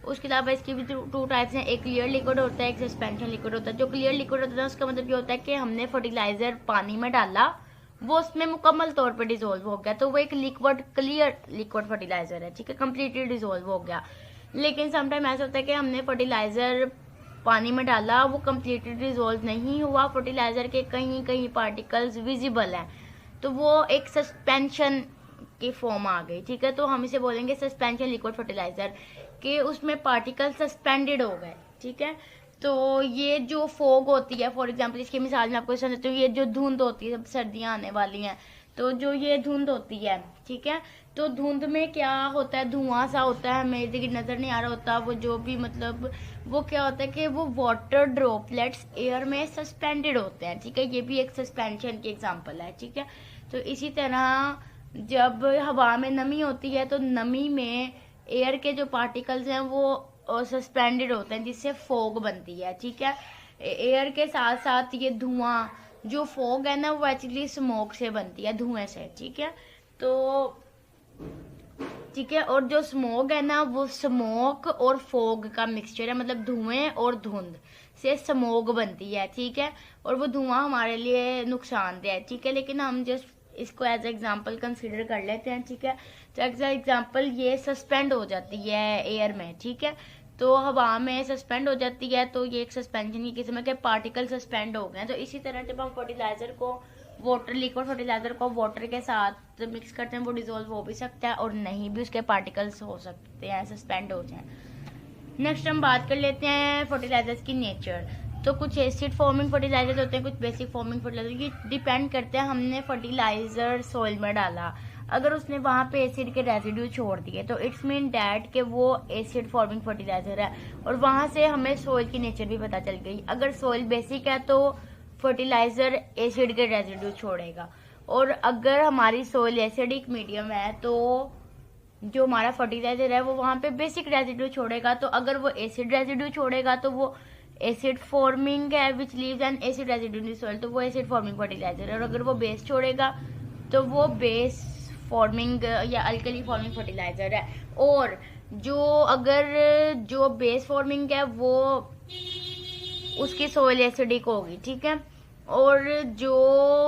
उसके अलावा इसकी भी टू टाइप्स हैं, एक क्लियर लिक्विड होता है, एक सस्पेंशन लिक्विड होता है। जो क्लियर लिक्विड होता है उसका मतलब ये होता है कि हमने फर्टिलाइजर पानी में डाला, वो उसमें मुकम्मल तौर पे डिसॉल्व हो गया, तो वो एक लिक्विड क्लियर लिक्विड फर्टिलाइजर है, ठीक है, कम्प्लीटली डिसॉल्व हो गया। लेकिन समटाइम ऐसा होता है कि हमने फर्टिलाइजर पानी में डाला, वो कम्प्लीटली डिसॉल्व नहीं हुआ, फर्टिलाइजर के कहीं कहीं पार्टिकल्स विजिबल हैं, तो वो एक सस्पेंशन की फॉर्म आ गई, ठीक है। तो हम इसे बोलेंगे सस्पेंशन लिक्विड फर्टिलाइजर, कि उसमें पार्टिकल सस्पेंडेड हो गए, ठीक है। तो ये जो फोग होती है, फॉर एग्जांपल इसकी मिसाल में आपको समझाती हूँ, ये जो धुंध होती है, सर्दियाँ आने वाली हैं, तो जो ये धुंध होती है, ठीक है, तो धुंध में क्या होता है, धुआं सा होता है, मेरे देखिए नजर नहीं आ रहा होता, वो जो भी मतलब वो क्या होता है कि वो वाटर ड्रॉपलेट्स एयर में सस्पेंडेड होते हैं, ठीक है। ये भी एक सस्पेंशन की एग्जाम्पल है, ठीक है। तो इसी तरह जब हवा में नमी होती है तो नमी में एयर के जो पार्टिकल्स हैं वो सस्पेंडेड होते हैं, जिससे फोग बनती है, ठीक है। एयर के साथ साथ ये धुआं जो फोग है ना वो एक्चुअली स्मोक से बनती है, धुएं से, ठीक है। तो ठीक है। और जो स्मोक है ना, वो स्मोक और फोग का मिक्सचर है, मतलब धुएं और धुंध से स्मोक बनती है, ठीक है। और वो धुआं हमारे लिए नुकसानदेह है, ठीक है। लेकिन हम जस्ट इसको एज एग्जांपल कंसीडर कर लेते हैं, ठीक है। तो एज एग्जांपल ये सस्पेंड हो जाती है एयर में, ठीक है। तो हवा में सस्पेंड हो जाती है, तो ये एक सस्पेंशन की किस्म है कि पार्टिकल सस्पेंड हो गए। तो इसी तरह जब हम फर्टिलाइजर को वाटर, लिक्विड फर्टिलाइजर को वाटर के साथ मिक्स करते हैं, वो डिजोल्व हो भी सकता है और नहीं भी, उसके पार्टिकल्स हो सकते हैं सस्पेंड हो जाए। नेक्स्ट हम बात कर लेते हैं फर्टिलाइजर्स की नेचर। तो कुछ एसिड फॉर्मिंग फर्टिलाइजर होते हैं, कुछ बेसिक फॉर्मिंग फर्टिलाइजर। ये डिपेंड करते हैं हमने फर्टिलाइजर सॉइल में डाला, अगर उसने वहां पे एसिड के रेजिड्यू छोड़ दिए तो इट्स मीन डैट कि वो एसिड फॉर्मिंग फर्टिलाइजर है। और वहां से हमें सॉइल की नेचर भी पता चल गई। अगर सॉइल बेसिक है तो फर्टिलाइजर एसिड के रेजिड्यू छोड़ेगा, और अगर हमारी सॉइल एसिडिक मीडियम है तो जो हमारा फर्टिलाइजर है वो वहां पे बेसिक रेजिड्यू छोड़ेगा। तो अगर वो एसिड रेजिड्यू छोड़ेगा तो वो एसिड फॉर्मिंग है विच leaves an acid residue in the soil, तो वो एसिड फॉर्मिंग फर्टिलाइजर है। और अगर वो बेस छोड़ेगा तो वो बेस फॉर्मिंग या अल्कली फॉर्मिंग फर्टिलाइजर है। और जो बेस फॉर्मिंग है वो उसकी सॉइल एसिडिक होगी, ठीक है। और जो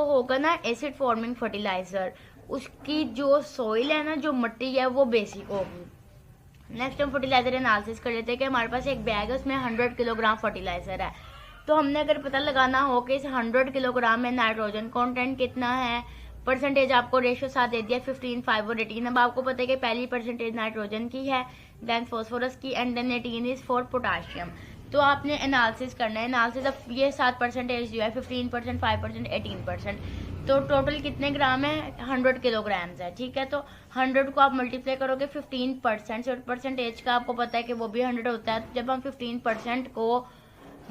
होगा ना एसिड फॉर्मिंग फर्टिलाइजर, उसकी जो सॉइल है ना, जो मिट्टी है, वो बेसिक होगी। नेक्स्ट हम फर्टिलाइजर एनालिसिस कर लेते हैं कि हमारे पास एक बैग है, उसमें 100 किलोग्राम फर्टिलाइजर है। तो हमने अगर पता लगाना हो कि इस 100 किलोग्राम में नाइट्रोजन कंटेंट कितना है, परसेंटेज आपको रेशियो साथ दे दिया 15, 5 और 18। अब आपको पता है कि पहली परसेंटेज नाइट्रोजन की है, देन फॉस्फोरस की, and then 18 is for potassium. तो आपने एनालिसिस करना है। एनालिसिस अब ये 7 परसेंटेज जो है, 15%, 5%, 18%, तो टोटल कितने ग्राम है, 100 किलोग्राम्स है, ठीक है। तो 100 को आप मल्टीप्लाई करोगे 15% से, और परसेंटेज का आपको पता है कि वो भी 100 होता है। तो जब हम 15% को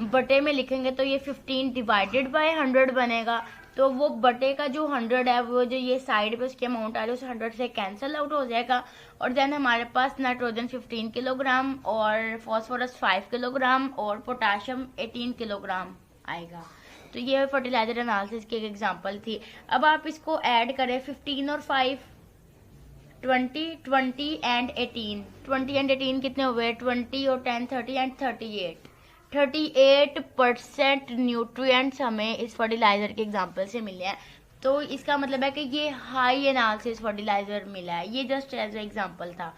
बटे में लिखेंगे तो ये 15 डिवाइडेड बाय 100 बनेगा। तो वो बटे का जो 100 है, वो जो ये साइड पे उसकी अमाउंट आ रही है, उस 100 से कैंसिल आउट हो जाएगा। और देन हमारे पास नाइट्रोजन 15 किलोग्राम और फॉस्फोरस 5 किलोग्राम और पोटाशियम 18 किलोग्राम आएगा। तो ये फर्टिलाइजर एनालिसिस की एक एग्जांपल थी। अब आप इसको ऐड करें, 15 और 5 20, 20 एंड 18, 20 एंड 18 कितने हुए, 20 और 10 30 एंड 38% न्यूट्रिएंट्स हमें इस फर्टिलाइजर के एग्जांपल से मिले हैं। तो इसका मतलब है कि ये हाई एनालिसिस फर्टिलाइजर मिला है, ये जस्ट एज एग्जांपल था।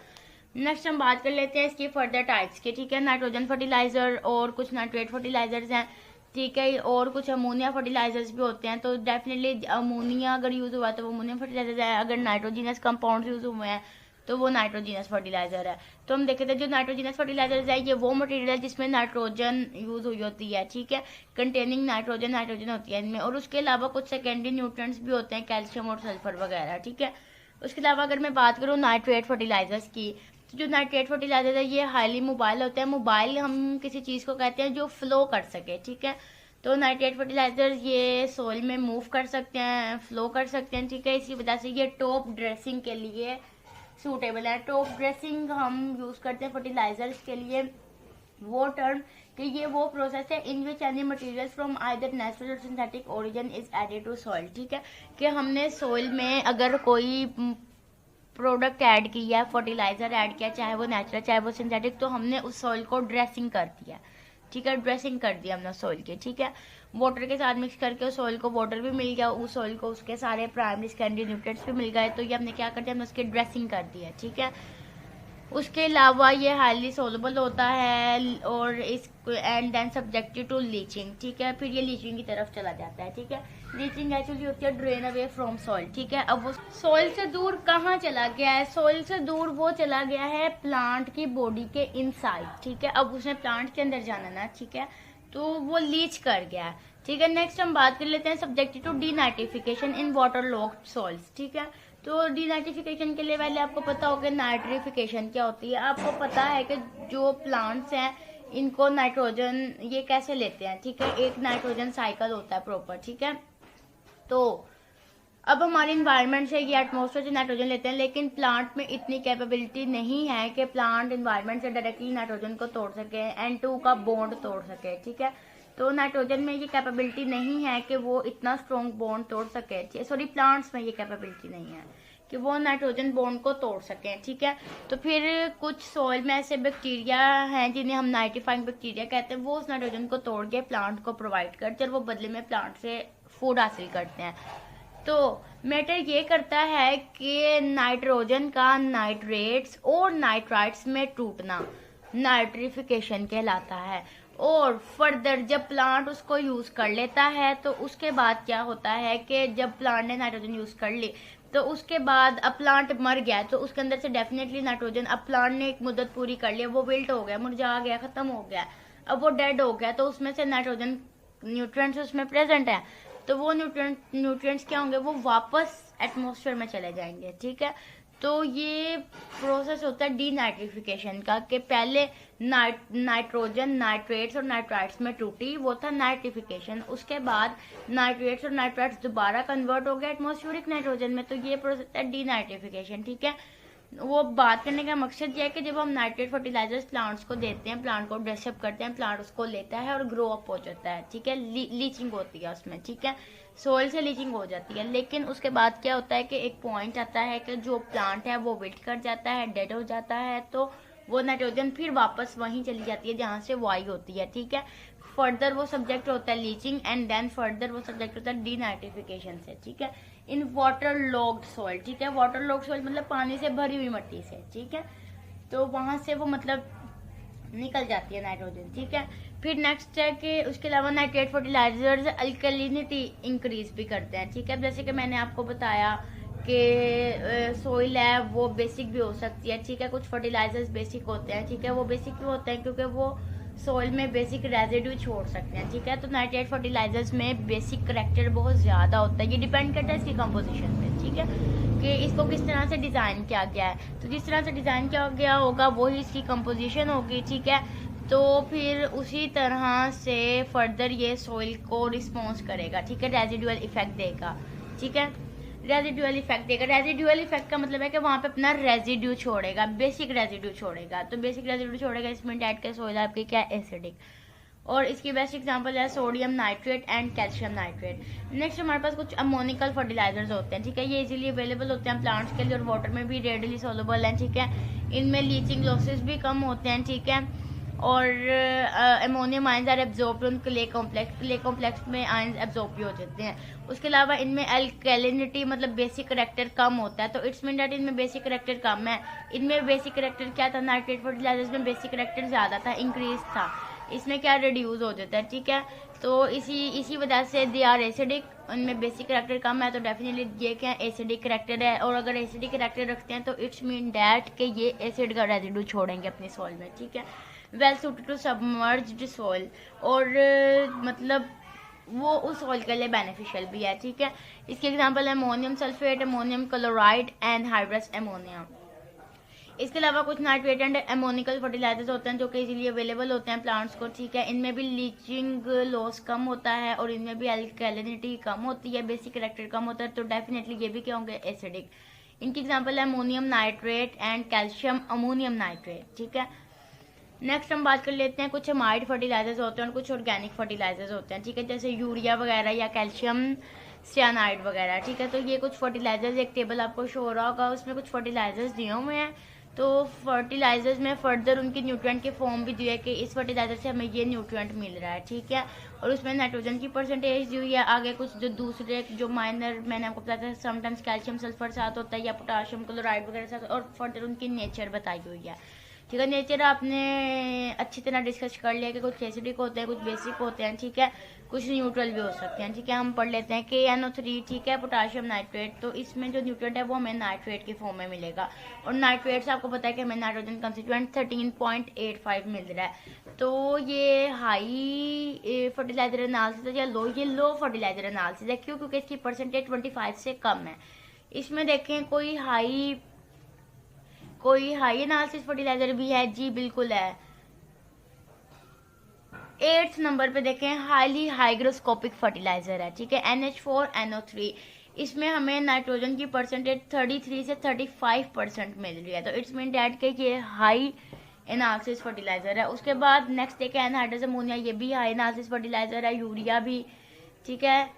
नेक्स्ट हम बात कर लेते हैं इसकी फर्दर टाइप्स के, ठीक है। नाइट्रोजन फर्टिलाइजर और कुछ नाइट्रेट फर्टिलाइजर्स हैं, ठीक है। और कुछ अमोनिया फर्टिलाइजर्स भी होते हैं। तो डेफिनेटली अमोनिया अगर यूज हुआ तो वो अमोनियम फर्टिलाइजर है, अगर नाइट्रोजीनस कंपाउंड यूज हुए हैं तो वो नाइट्रोजीनस फर्टिलाइजर है। तो हम देखे थे जो नाइट्रोजीनस फर्टिलाइजर है, ये वो मटेरियल है जिसमें नाइट्रोजन यूज हुई होती है, ठीक है। कंटेनिंग नाइट्रोजन होती है इनमें। और उसके अलावा कुछ सेकेंडरी न्यूट्रिएंट्स भी होते हैं, कैल्शियम और सल्फर वगैरह, ठीक है। उसके अलावा अगर मैं बात करूँ नाइट्रेट फर्टिलाइजर्स की, तो जो नाइट्रेट फर्टिलाइजर है ये हाईली मोबाइल होते हैं। मोबाइल हम किसी चीज को कहते हैं जो फ्लो कर सके, ठीक है। तो नाइट्रेट फर्टिलाइजर ये सोइल में मूव कर सकते हैं, फ्लो कर सकते हैं, ठीक है। इसी वजह से ये टॉप ड्रेसिंग के लिए सूटेबल है। टॉप ड्रेसिंग हम यूज करते हैं फर्टिलाइजर्स के लिए वो टर्म कि ये वो प्रोसेस है in which any material from either natural और synthetic origin is added to soil, ठीक है। कि हमने सॉइल में अगर कोई प्रोडक्ट ऐड किया, फर्टिलाइजर ऐड किया, चाहे वो नेचुरल चाहे वो सिंथेटिक, तो हमने उस सॉइल को ड्रेसिंग कर दिया, ठीक है। ड्रेसिंग कर दिया हमने सॉइल के, ठीक है। वाटर के साथ मिक्स करके उस सॉइल को वाटर भी मिल गया, उस सॉइल को उसके सारे प्राइमरी सेकेंडरी न्यूट्रिएंट्स भी मिल गए। तो ये हमने क्या कर दिया, हमने उसकी ड्रेसिंग कर दी है, ठीक है। उसके अलावा ये हाईली सोलबल होता है और इस and then subjected to leaching, ठीक है। फिर ये लीचिंग की तरफ चला जाता है, ठीक है। लीचिंग एक्चुअली होती है ड्रेन अवे फ्रॉम सॉइल, ठीक है। अब वो सॉइल से दूर कहाँ चला गया है, सॉइल से दूर वो चला गया है प्लांट की बॉडी के इनसाइड, ठीक है। अब उसने प्लांट के अंदर जाना ना, ठीक है, तो वो लीच कर गया, ठीक है। नेक्स्ट हम बात कर लेते हैं subjected to denitrification in waterlogged soils, ठीक है। तो डीनाइट्रिफिकेशन के लिए पहले आपको पता होगा नाइट्रिफिकेशन क्या होती है। आपको पता है कि जो प्लांट्स हैं इनको नाइट्रोजन ये कैसे लेते हैं, ठीक है। एक नाइट्रोजन साइकिल होता है प्रॉपर, ठीक है। तो अब हमारे इन्वायरमेंट से ये एटमॉस्फेयर से नाइट्रोजन लेते हैं, लेकिन प्लांट में इतनी कैपेबिलिटी नहीं है कि प्लांट इन्वायरमेंट से डायरेक्टली नाइट्रोजन को तोड़ सके, N2 का बॉन्ड तोड़ सके, ठीक है। तो नाइट्रोजन में ये कैपेबिलिटी नहीं है कि वो इतना स्ट्रॉन्ग बॉन्ड तोड़ सके, सॉरी प्लांट्स में ये कैपेबिलिटी नहीं है कि वो नाइट्रोजन बॉन्ड को तोड़ सकें, ठीक है। तो फिर कुछ सॉइल में ऐसे बैक्टीरिया हैं जिन्हें हम नाइट्रीफाइंग बैक्टीरिया कहते हैं, वो उस नाइट्रोजन को तोड़ के प्लांट को प्रोवाइड करते हैं और वो बदले में प्लांट से फूड हासिल करते हैं। तो मैटर ये करता है कि नाइट्रोजन का नाइट्रेट्स और नाइट्राइट्स में टूटना नाइट्रिफिकेशन कहलाता है। और फर्दर जब प्लांट उसको यूज कर लेता है तो उसके बाद क्या होता है कि जब प्लांट ने नाइट्रोजन यूज कर ली तो उसके बाद अब प्लांट मर गया तो उसके अंदर से डेफिनेटली नाइट्रोजन, अब प्लांट ने एक मुद्दत पूरी कर ली, वो विल्ट हो गया, मुरझा गया, खत्म हो गया, अब वो डेड हो गया, तो उसमें से नाइट्रोजन न्यूट्रिएंट्स उसमें प्रेजेंट है, तो वो न्यूट्रिएंट्स क्या होंगे, वो वापस एटमॉस्फेयर में चले जाएंगे, ठीक है। तो ये प्रोसेस होता है डीनाइट्रिफिकेशन का, कि पहले नाइट्रोजन नाइट्रेट्स और नाइट्राइट्स में टूटी, वो था नाइट्रिफिकेशन। उसके बाद नाइट्रेट्स और नाइट्राइट्स दोबारा कन्वर्ट हो गया एटमॉस्फेरिक नाइट्रोजन में, तो ये प्रोसेस है डीनाइट्रिफिकेशन, ठीक है। वो बात करने का मकसद ये है कि जब हम नाइट्रेट फर्टिलाइजर्स प्लांट्स को देते हैं, प्लांट को ड्रेसअप करते हैं, प्लांट उसको लेता है और ग्रो अप हो जाता है, ठीक है, लीचिंग होती है उसमें, ठीक है, सोइल से लीचिंग हो जाती है। लेकिन उसके बाद क्या होता है कि एक पॉइंट आता है कि जो प्लांट है वो विल्ट कर जाता है, डेड हो जाता है, तो वो नाइट्रोजन फिर वापस वहीं चली जाती है जहाँ से वो आई होती है, ठीक है। फर्दर वो सब्जेक्ट होता है लीचिंग एंड देन फर्दर वो सब्जेक्ट होता है डीनाइट्रिफिकेशन से, ठीक है, इन वाटर लॉग्ड सॉइल, ठीक है। वाटर लॉग्ड सॉइल मतलब पानी से भरी हुई मिट्टी से, ठीक है, तो वहां से वो मतलब निकल जाती है नाइट्रोजन, ठीक है। फिर नेक्स्ट है कि उसके अलावा नाइट्रेट फर्टिलाइजर्स अल्कलिनिटी इंक्रीज भी करते हैं, ठीक है। जैसे कि मैंने आपको बताया कि सोइल है वो बेसिक भी हो सकती है, ठीक है, कुछ फर्टिलाइजर्स बेसिक होते हैं, ठीक है, वो बेसिक भी होते हैं क्योंकि वो सोइल में बेसिक रेजिड्यू छोड़ सकते हैं, ठीक है। तो नाइट्रेट फर्टिलाइजर्स में बेसिक करैक्टर बहुत ज़्यादा होता है, ये डिपेंड करता है इसकी कंपोजिशन पे, ठीक है, कि इसको किस तरह से डिज़ाइन किया गया है। तो जिस तरह से डिज़ाइन किया गया होगा वही इसकी कंपोजिशन होगी, ठीक है। तो फिर उसी तरह से फर्दर ये सोइल को रिस्पॉन्स करेगा, ठीक है, रेजिडुअल इफेक्ट देगा, ठीक है, रेजिडुअल इफेक्ट देगा। रेजिडुअल इफेक्ट का मतलब है कि वहाँ पे अपना रेजिड्यू छोड़ेगा, बेसिक रेजिड्यू छोड़ेगा, तो बेसिक रेजिड्यू छोड़ेगा, इसमें ऐड के सोइल आपके क्या एसिडिक, और इसकी बेस्ट एग्जांपल है sodium nitrate and calcium nitrate. Next हमारे पास कुछ अमोनिकल फर्टिलाइजर्स होते हैं, ठीक है, ये इजीली अवेलेबल होते हैं प्लांट्स के लिए और वाटर में भी रेडिली सोलुबल हैं, ठीक है, इनमें लीचिंग लॉसेस भी कम होते हैं, ठीक है, और ammonium ions are absorbed on clay complex में आयंस एब्जॉर्ब भी हो जाते हैं। उसके अलावा इनमें अल्कैलिनिटी मतलब बेसिक करैक्टर कम होता है, तो इट्स मीन दैट इनमें बेसिक करैक्टर कम है। इनमें बेसिक करैक्टर क्या था, नाइट्रेट फर्टिलाइजर्स में बेसिक करैक्टर ज़्यादा था, इंक्रीज था, इसमें क्या रिड्यूस हो जाता है, ठीक है। तो इसी वजह से दे आर एसिडिक, उनमें बेसिक करैक्टर कम है, तो डेफिनेटली ये क्या एसिडिक करैक्टर है, और अगर एसिडिक करैक्टर रखते हैं तो इट्स मीन डैट कि ये एसिड का रेजिड्यू छोड़ेंगे अपनी सॉइल में, ठीक है। Well suited to submerged soil, और मतलब वो उस सॉइल के लिए बेनिफिशियल भी है, ठीक है। इसके एग्जांपल है ammonium sulphate, ammonium chloride and hydrous ammonia. इसके अलावा कुछ नाइट्रेट एंड एमोनिकल फर्टिलाइजर्स होते हैं जो कि इजीली अवेलेबल होते हैं प्लांट्स को, ठीक है, इनमें भी लीचिंग लॉस कम होता है और इनमें भी अल्कैलिनिटी कम होती है, बेसिक करैक्टर कम होता है, तो डेफिनेटली ये भी क्या होंगे, एसिडिक। इनकी एग्जांपल है ammonium nitrate and calcium ammonium nitrate, ठीक है। नेक्स्ट हम बात कर लेते हैं कुछ अमाइड फर्टिलाइजर्स होते हैं और कुछ ऑर्गेनिक फर्टिलाइजर्स होते हैं, ठीक है, जैसे यूरिया वगैरह या कैल्शियम सियानाइड वगैरह, ठीक है। तो ये कुछ फर्टिलाइजर्स, एक टेबल आपको शो हो रहा होगा, उसमें कुछ फर्टिलाइजर्स दिए हुए हैं, तो फर्टिलाइजर्स में फर्दर उनकी न्यूट्रिएंट के फॉर्म भी दिए है कि इस फर्टिलाइजर से हमें ये न्यूट्रिएंट मिल रहा है, ठीक है, और उसमें नाइट्रोजन की परसेंटेज दी हुई है। आगे कुछ जो दूसरे जो माइनर मैंने आपको बताया था, समटाइम्स कैल्शियम सल्फर साथ होता है या पोटाशियम क्लोराइड वगैरह साथ, और फर्दर उनकी नेचर बताई हुई है, ठीक है। नेचर आपने अच्छी तरह डिस्कस कर लिया कि कुछ एसिडिक होते हैं, कुछ बेसिक होते हैं, ठीक है, कुछ न्यूट्रल भी हो सकते हैं, ठीक है। हम पढ़ लेते हैं KNO3, ठीक है, पोटाशियम नाइट्रेट, तो इसमें जो न्यूट्रिएंट है वो हमें नाइट्रेट की फॉर्म में मिलेगा, और नाइट्रेट से आपको पता है कि हमें नाइट्रोजन कंस्टिट्यूएंट 13.85 मिल रहा है। तो ये हाई फर्टिलाइजर एनालिसिस है या लो, ये लो फर्टिलाइजर एनालिसिस है, क्यों, क्योंकि इसकी परसेंटेज 25 से कम है। इसमें देखें कोई हाई एनालिसिस फर्टिलाइजर भी है, जी बिल्कुल है। 8th नंबर पे देखें हाईली हाइग्रोस्कोपिक फर्टिलाइजर है, ठीक है, NH4NO3, इसमें हमें नाइट्रोजन की परसेंटेज 33 से 35% मिल रही है, तो इट्स मीन डैट के ये हाई एनालिसिस फर्टिलाइजर है। उसके बाद नेक्स्ट एक एनहाइड्रस अमोनिया, ये भी हाई एनालिसिस फर्टिलाइजर है। यूरिया भी, ठीक है।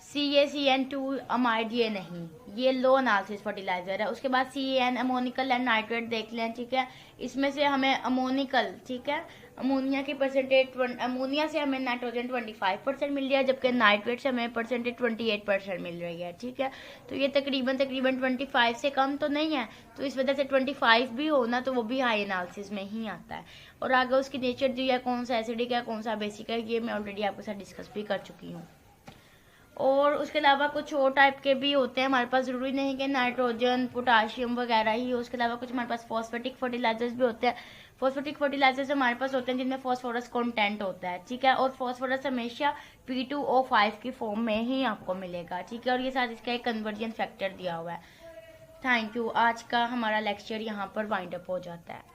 CaCN2 अमाइड ये नहीं, ये लो एनालिसिस फर्टिलाइजर है। उसके बाद CAN अमोनिकल एंड नाइट्रेट देख लें, ठीक है। इसमें से हमें अमोनिकल, ठीक है, अमोनिया की परसेंटेज, अमोनिया से हमें नाइट्रोजन 25% मिल रही है, जबकि नाइट्रेट से हमें परसेंटेज 28% मिल रही है, ठीक है। तो ये तकरीबन 25 से कम तो नहीं है, तो इस वजह से 25 भी हो ना तो वो भी हाई एनालिसिस में ही आता है। और आगे उसकी नेचर दी है, कौन सा एसिडिक है कौन सा बेसिक है, ये मैं ऑलरेडी आपके साथ डिस्कस भी कर चुकी हूँ। और उसके अलावा कुछ और टाइप के भी होते हैं हमारे पास, ज़रूरी नहीं कि नाइट्रोजन पोटाशियम वगैरह ही हो। उसके अलावा कुछ हमारे पास फॉस्फेटिक फर्टिलाइजर्स भी होते हैं। फॉस्फेटिक फर्टिलाइजर्स हमारे पास होते हैं जिनमें फॉस्फोरस कंटेंट होता है, ठीक है। और फॉस्फोरस हमेशा P2O5 की फॉर्म में ही आपको मिलेगा, ठीक है। और ये साथ इसका एक कन्वर्जन फैक्टर दिया हुआ है। Thank you. आज का हमारा लेक्चर यहाँ पर वाइंड अप हो जाता है।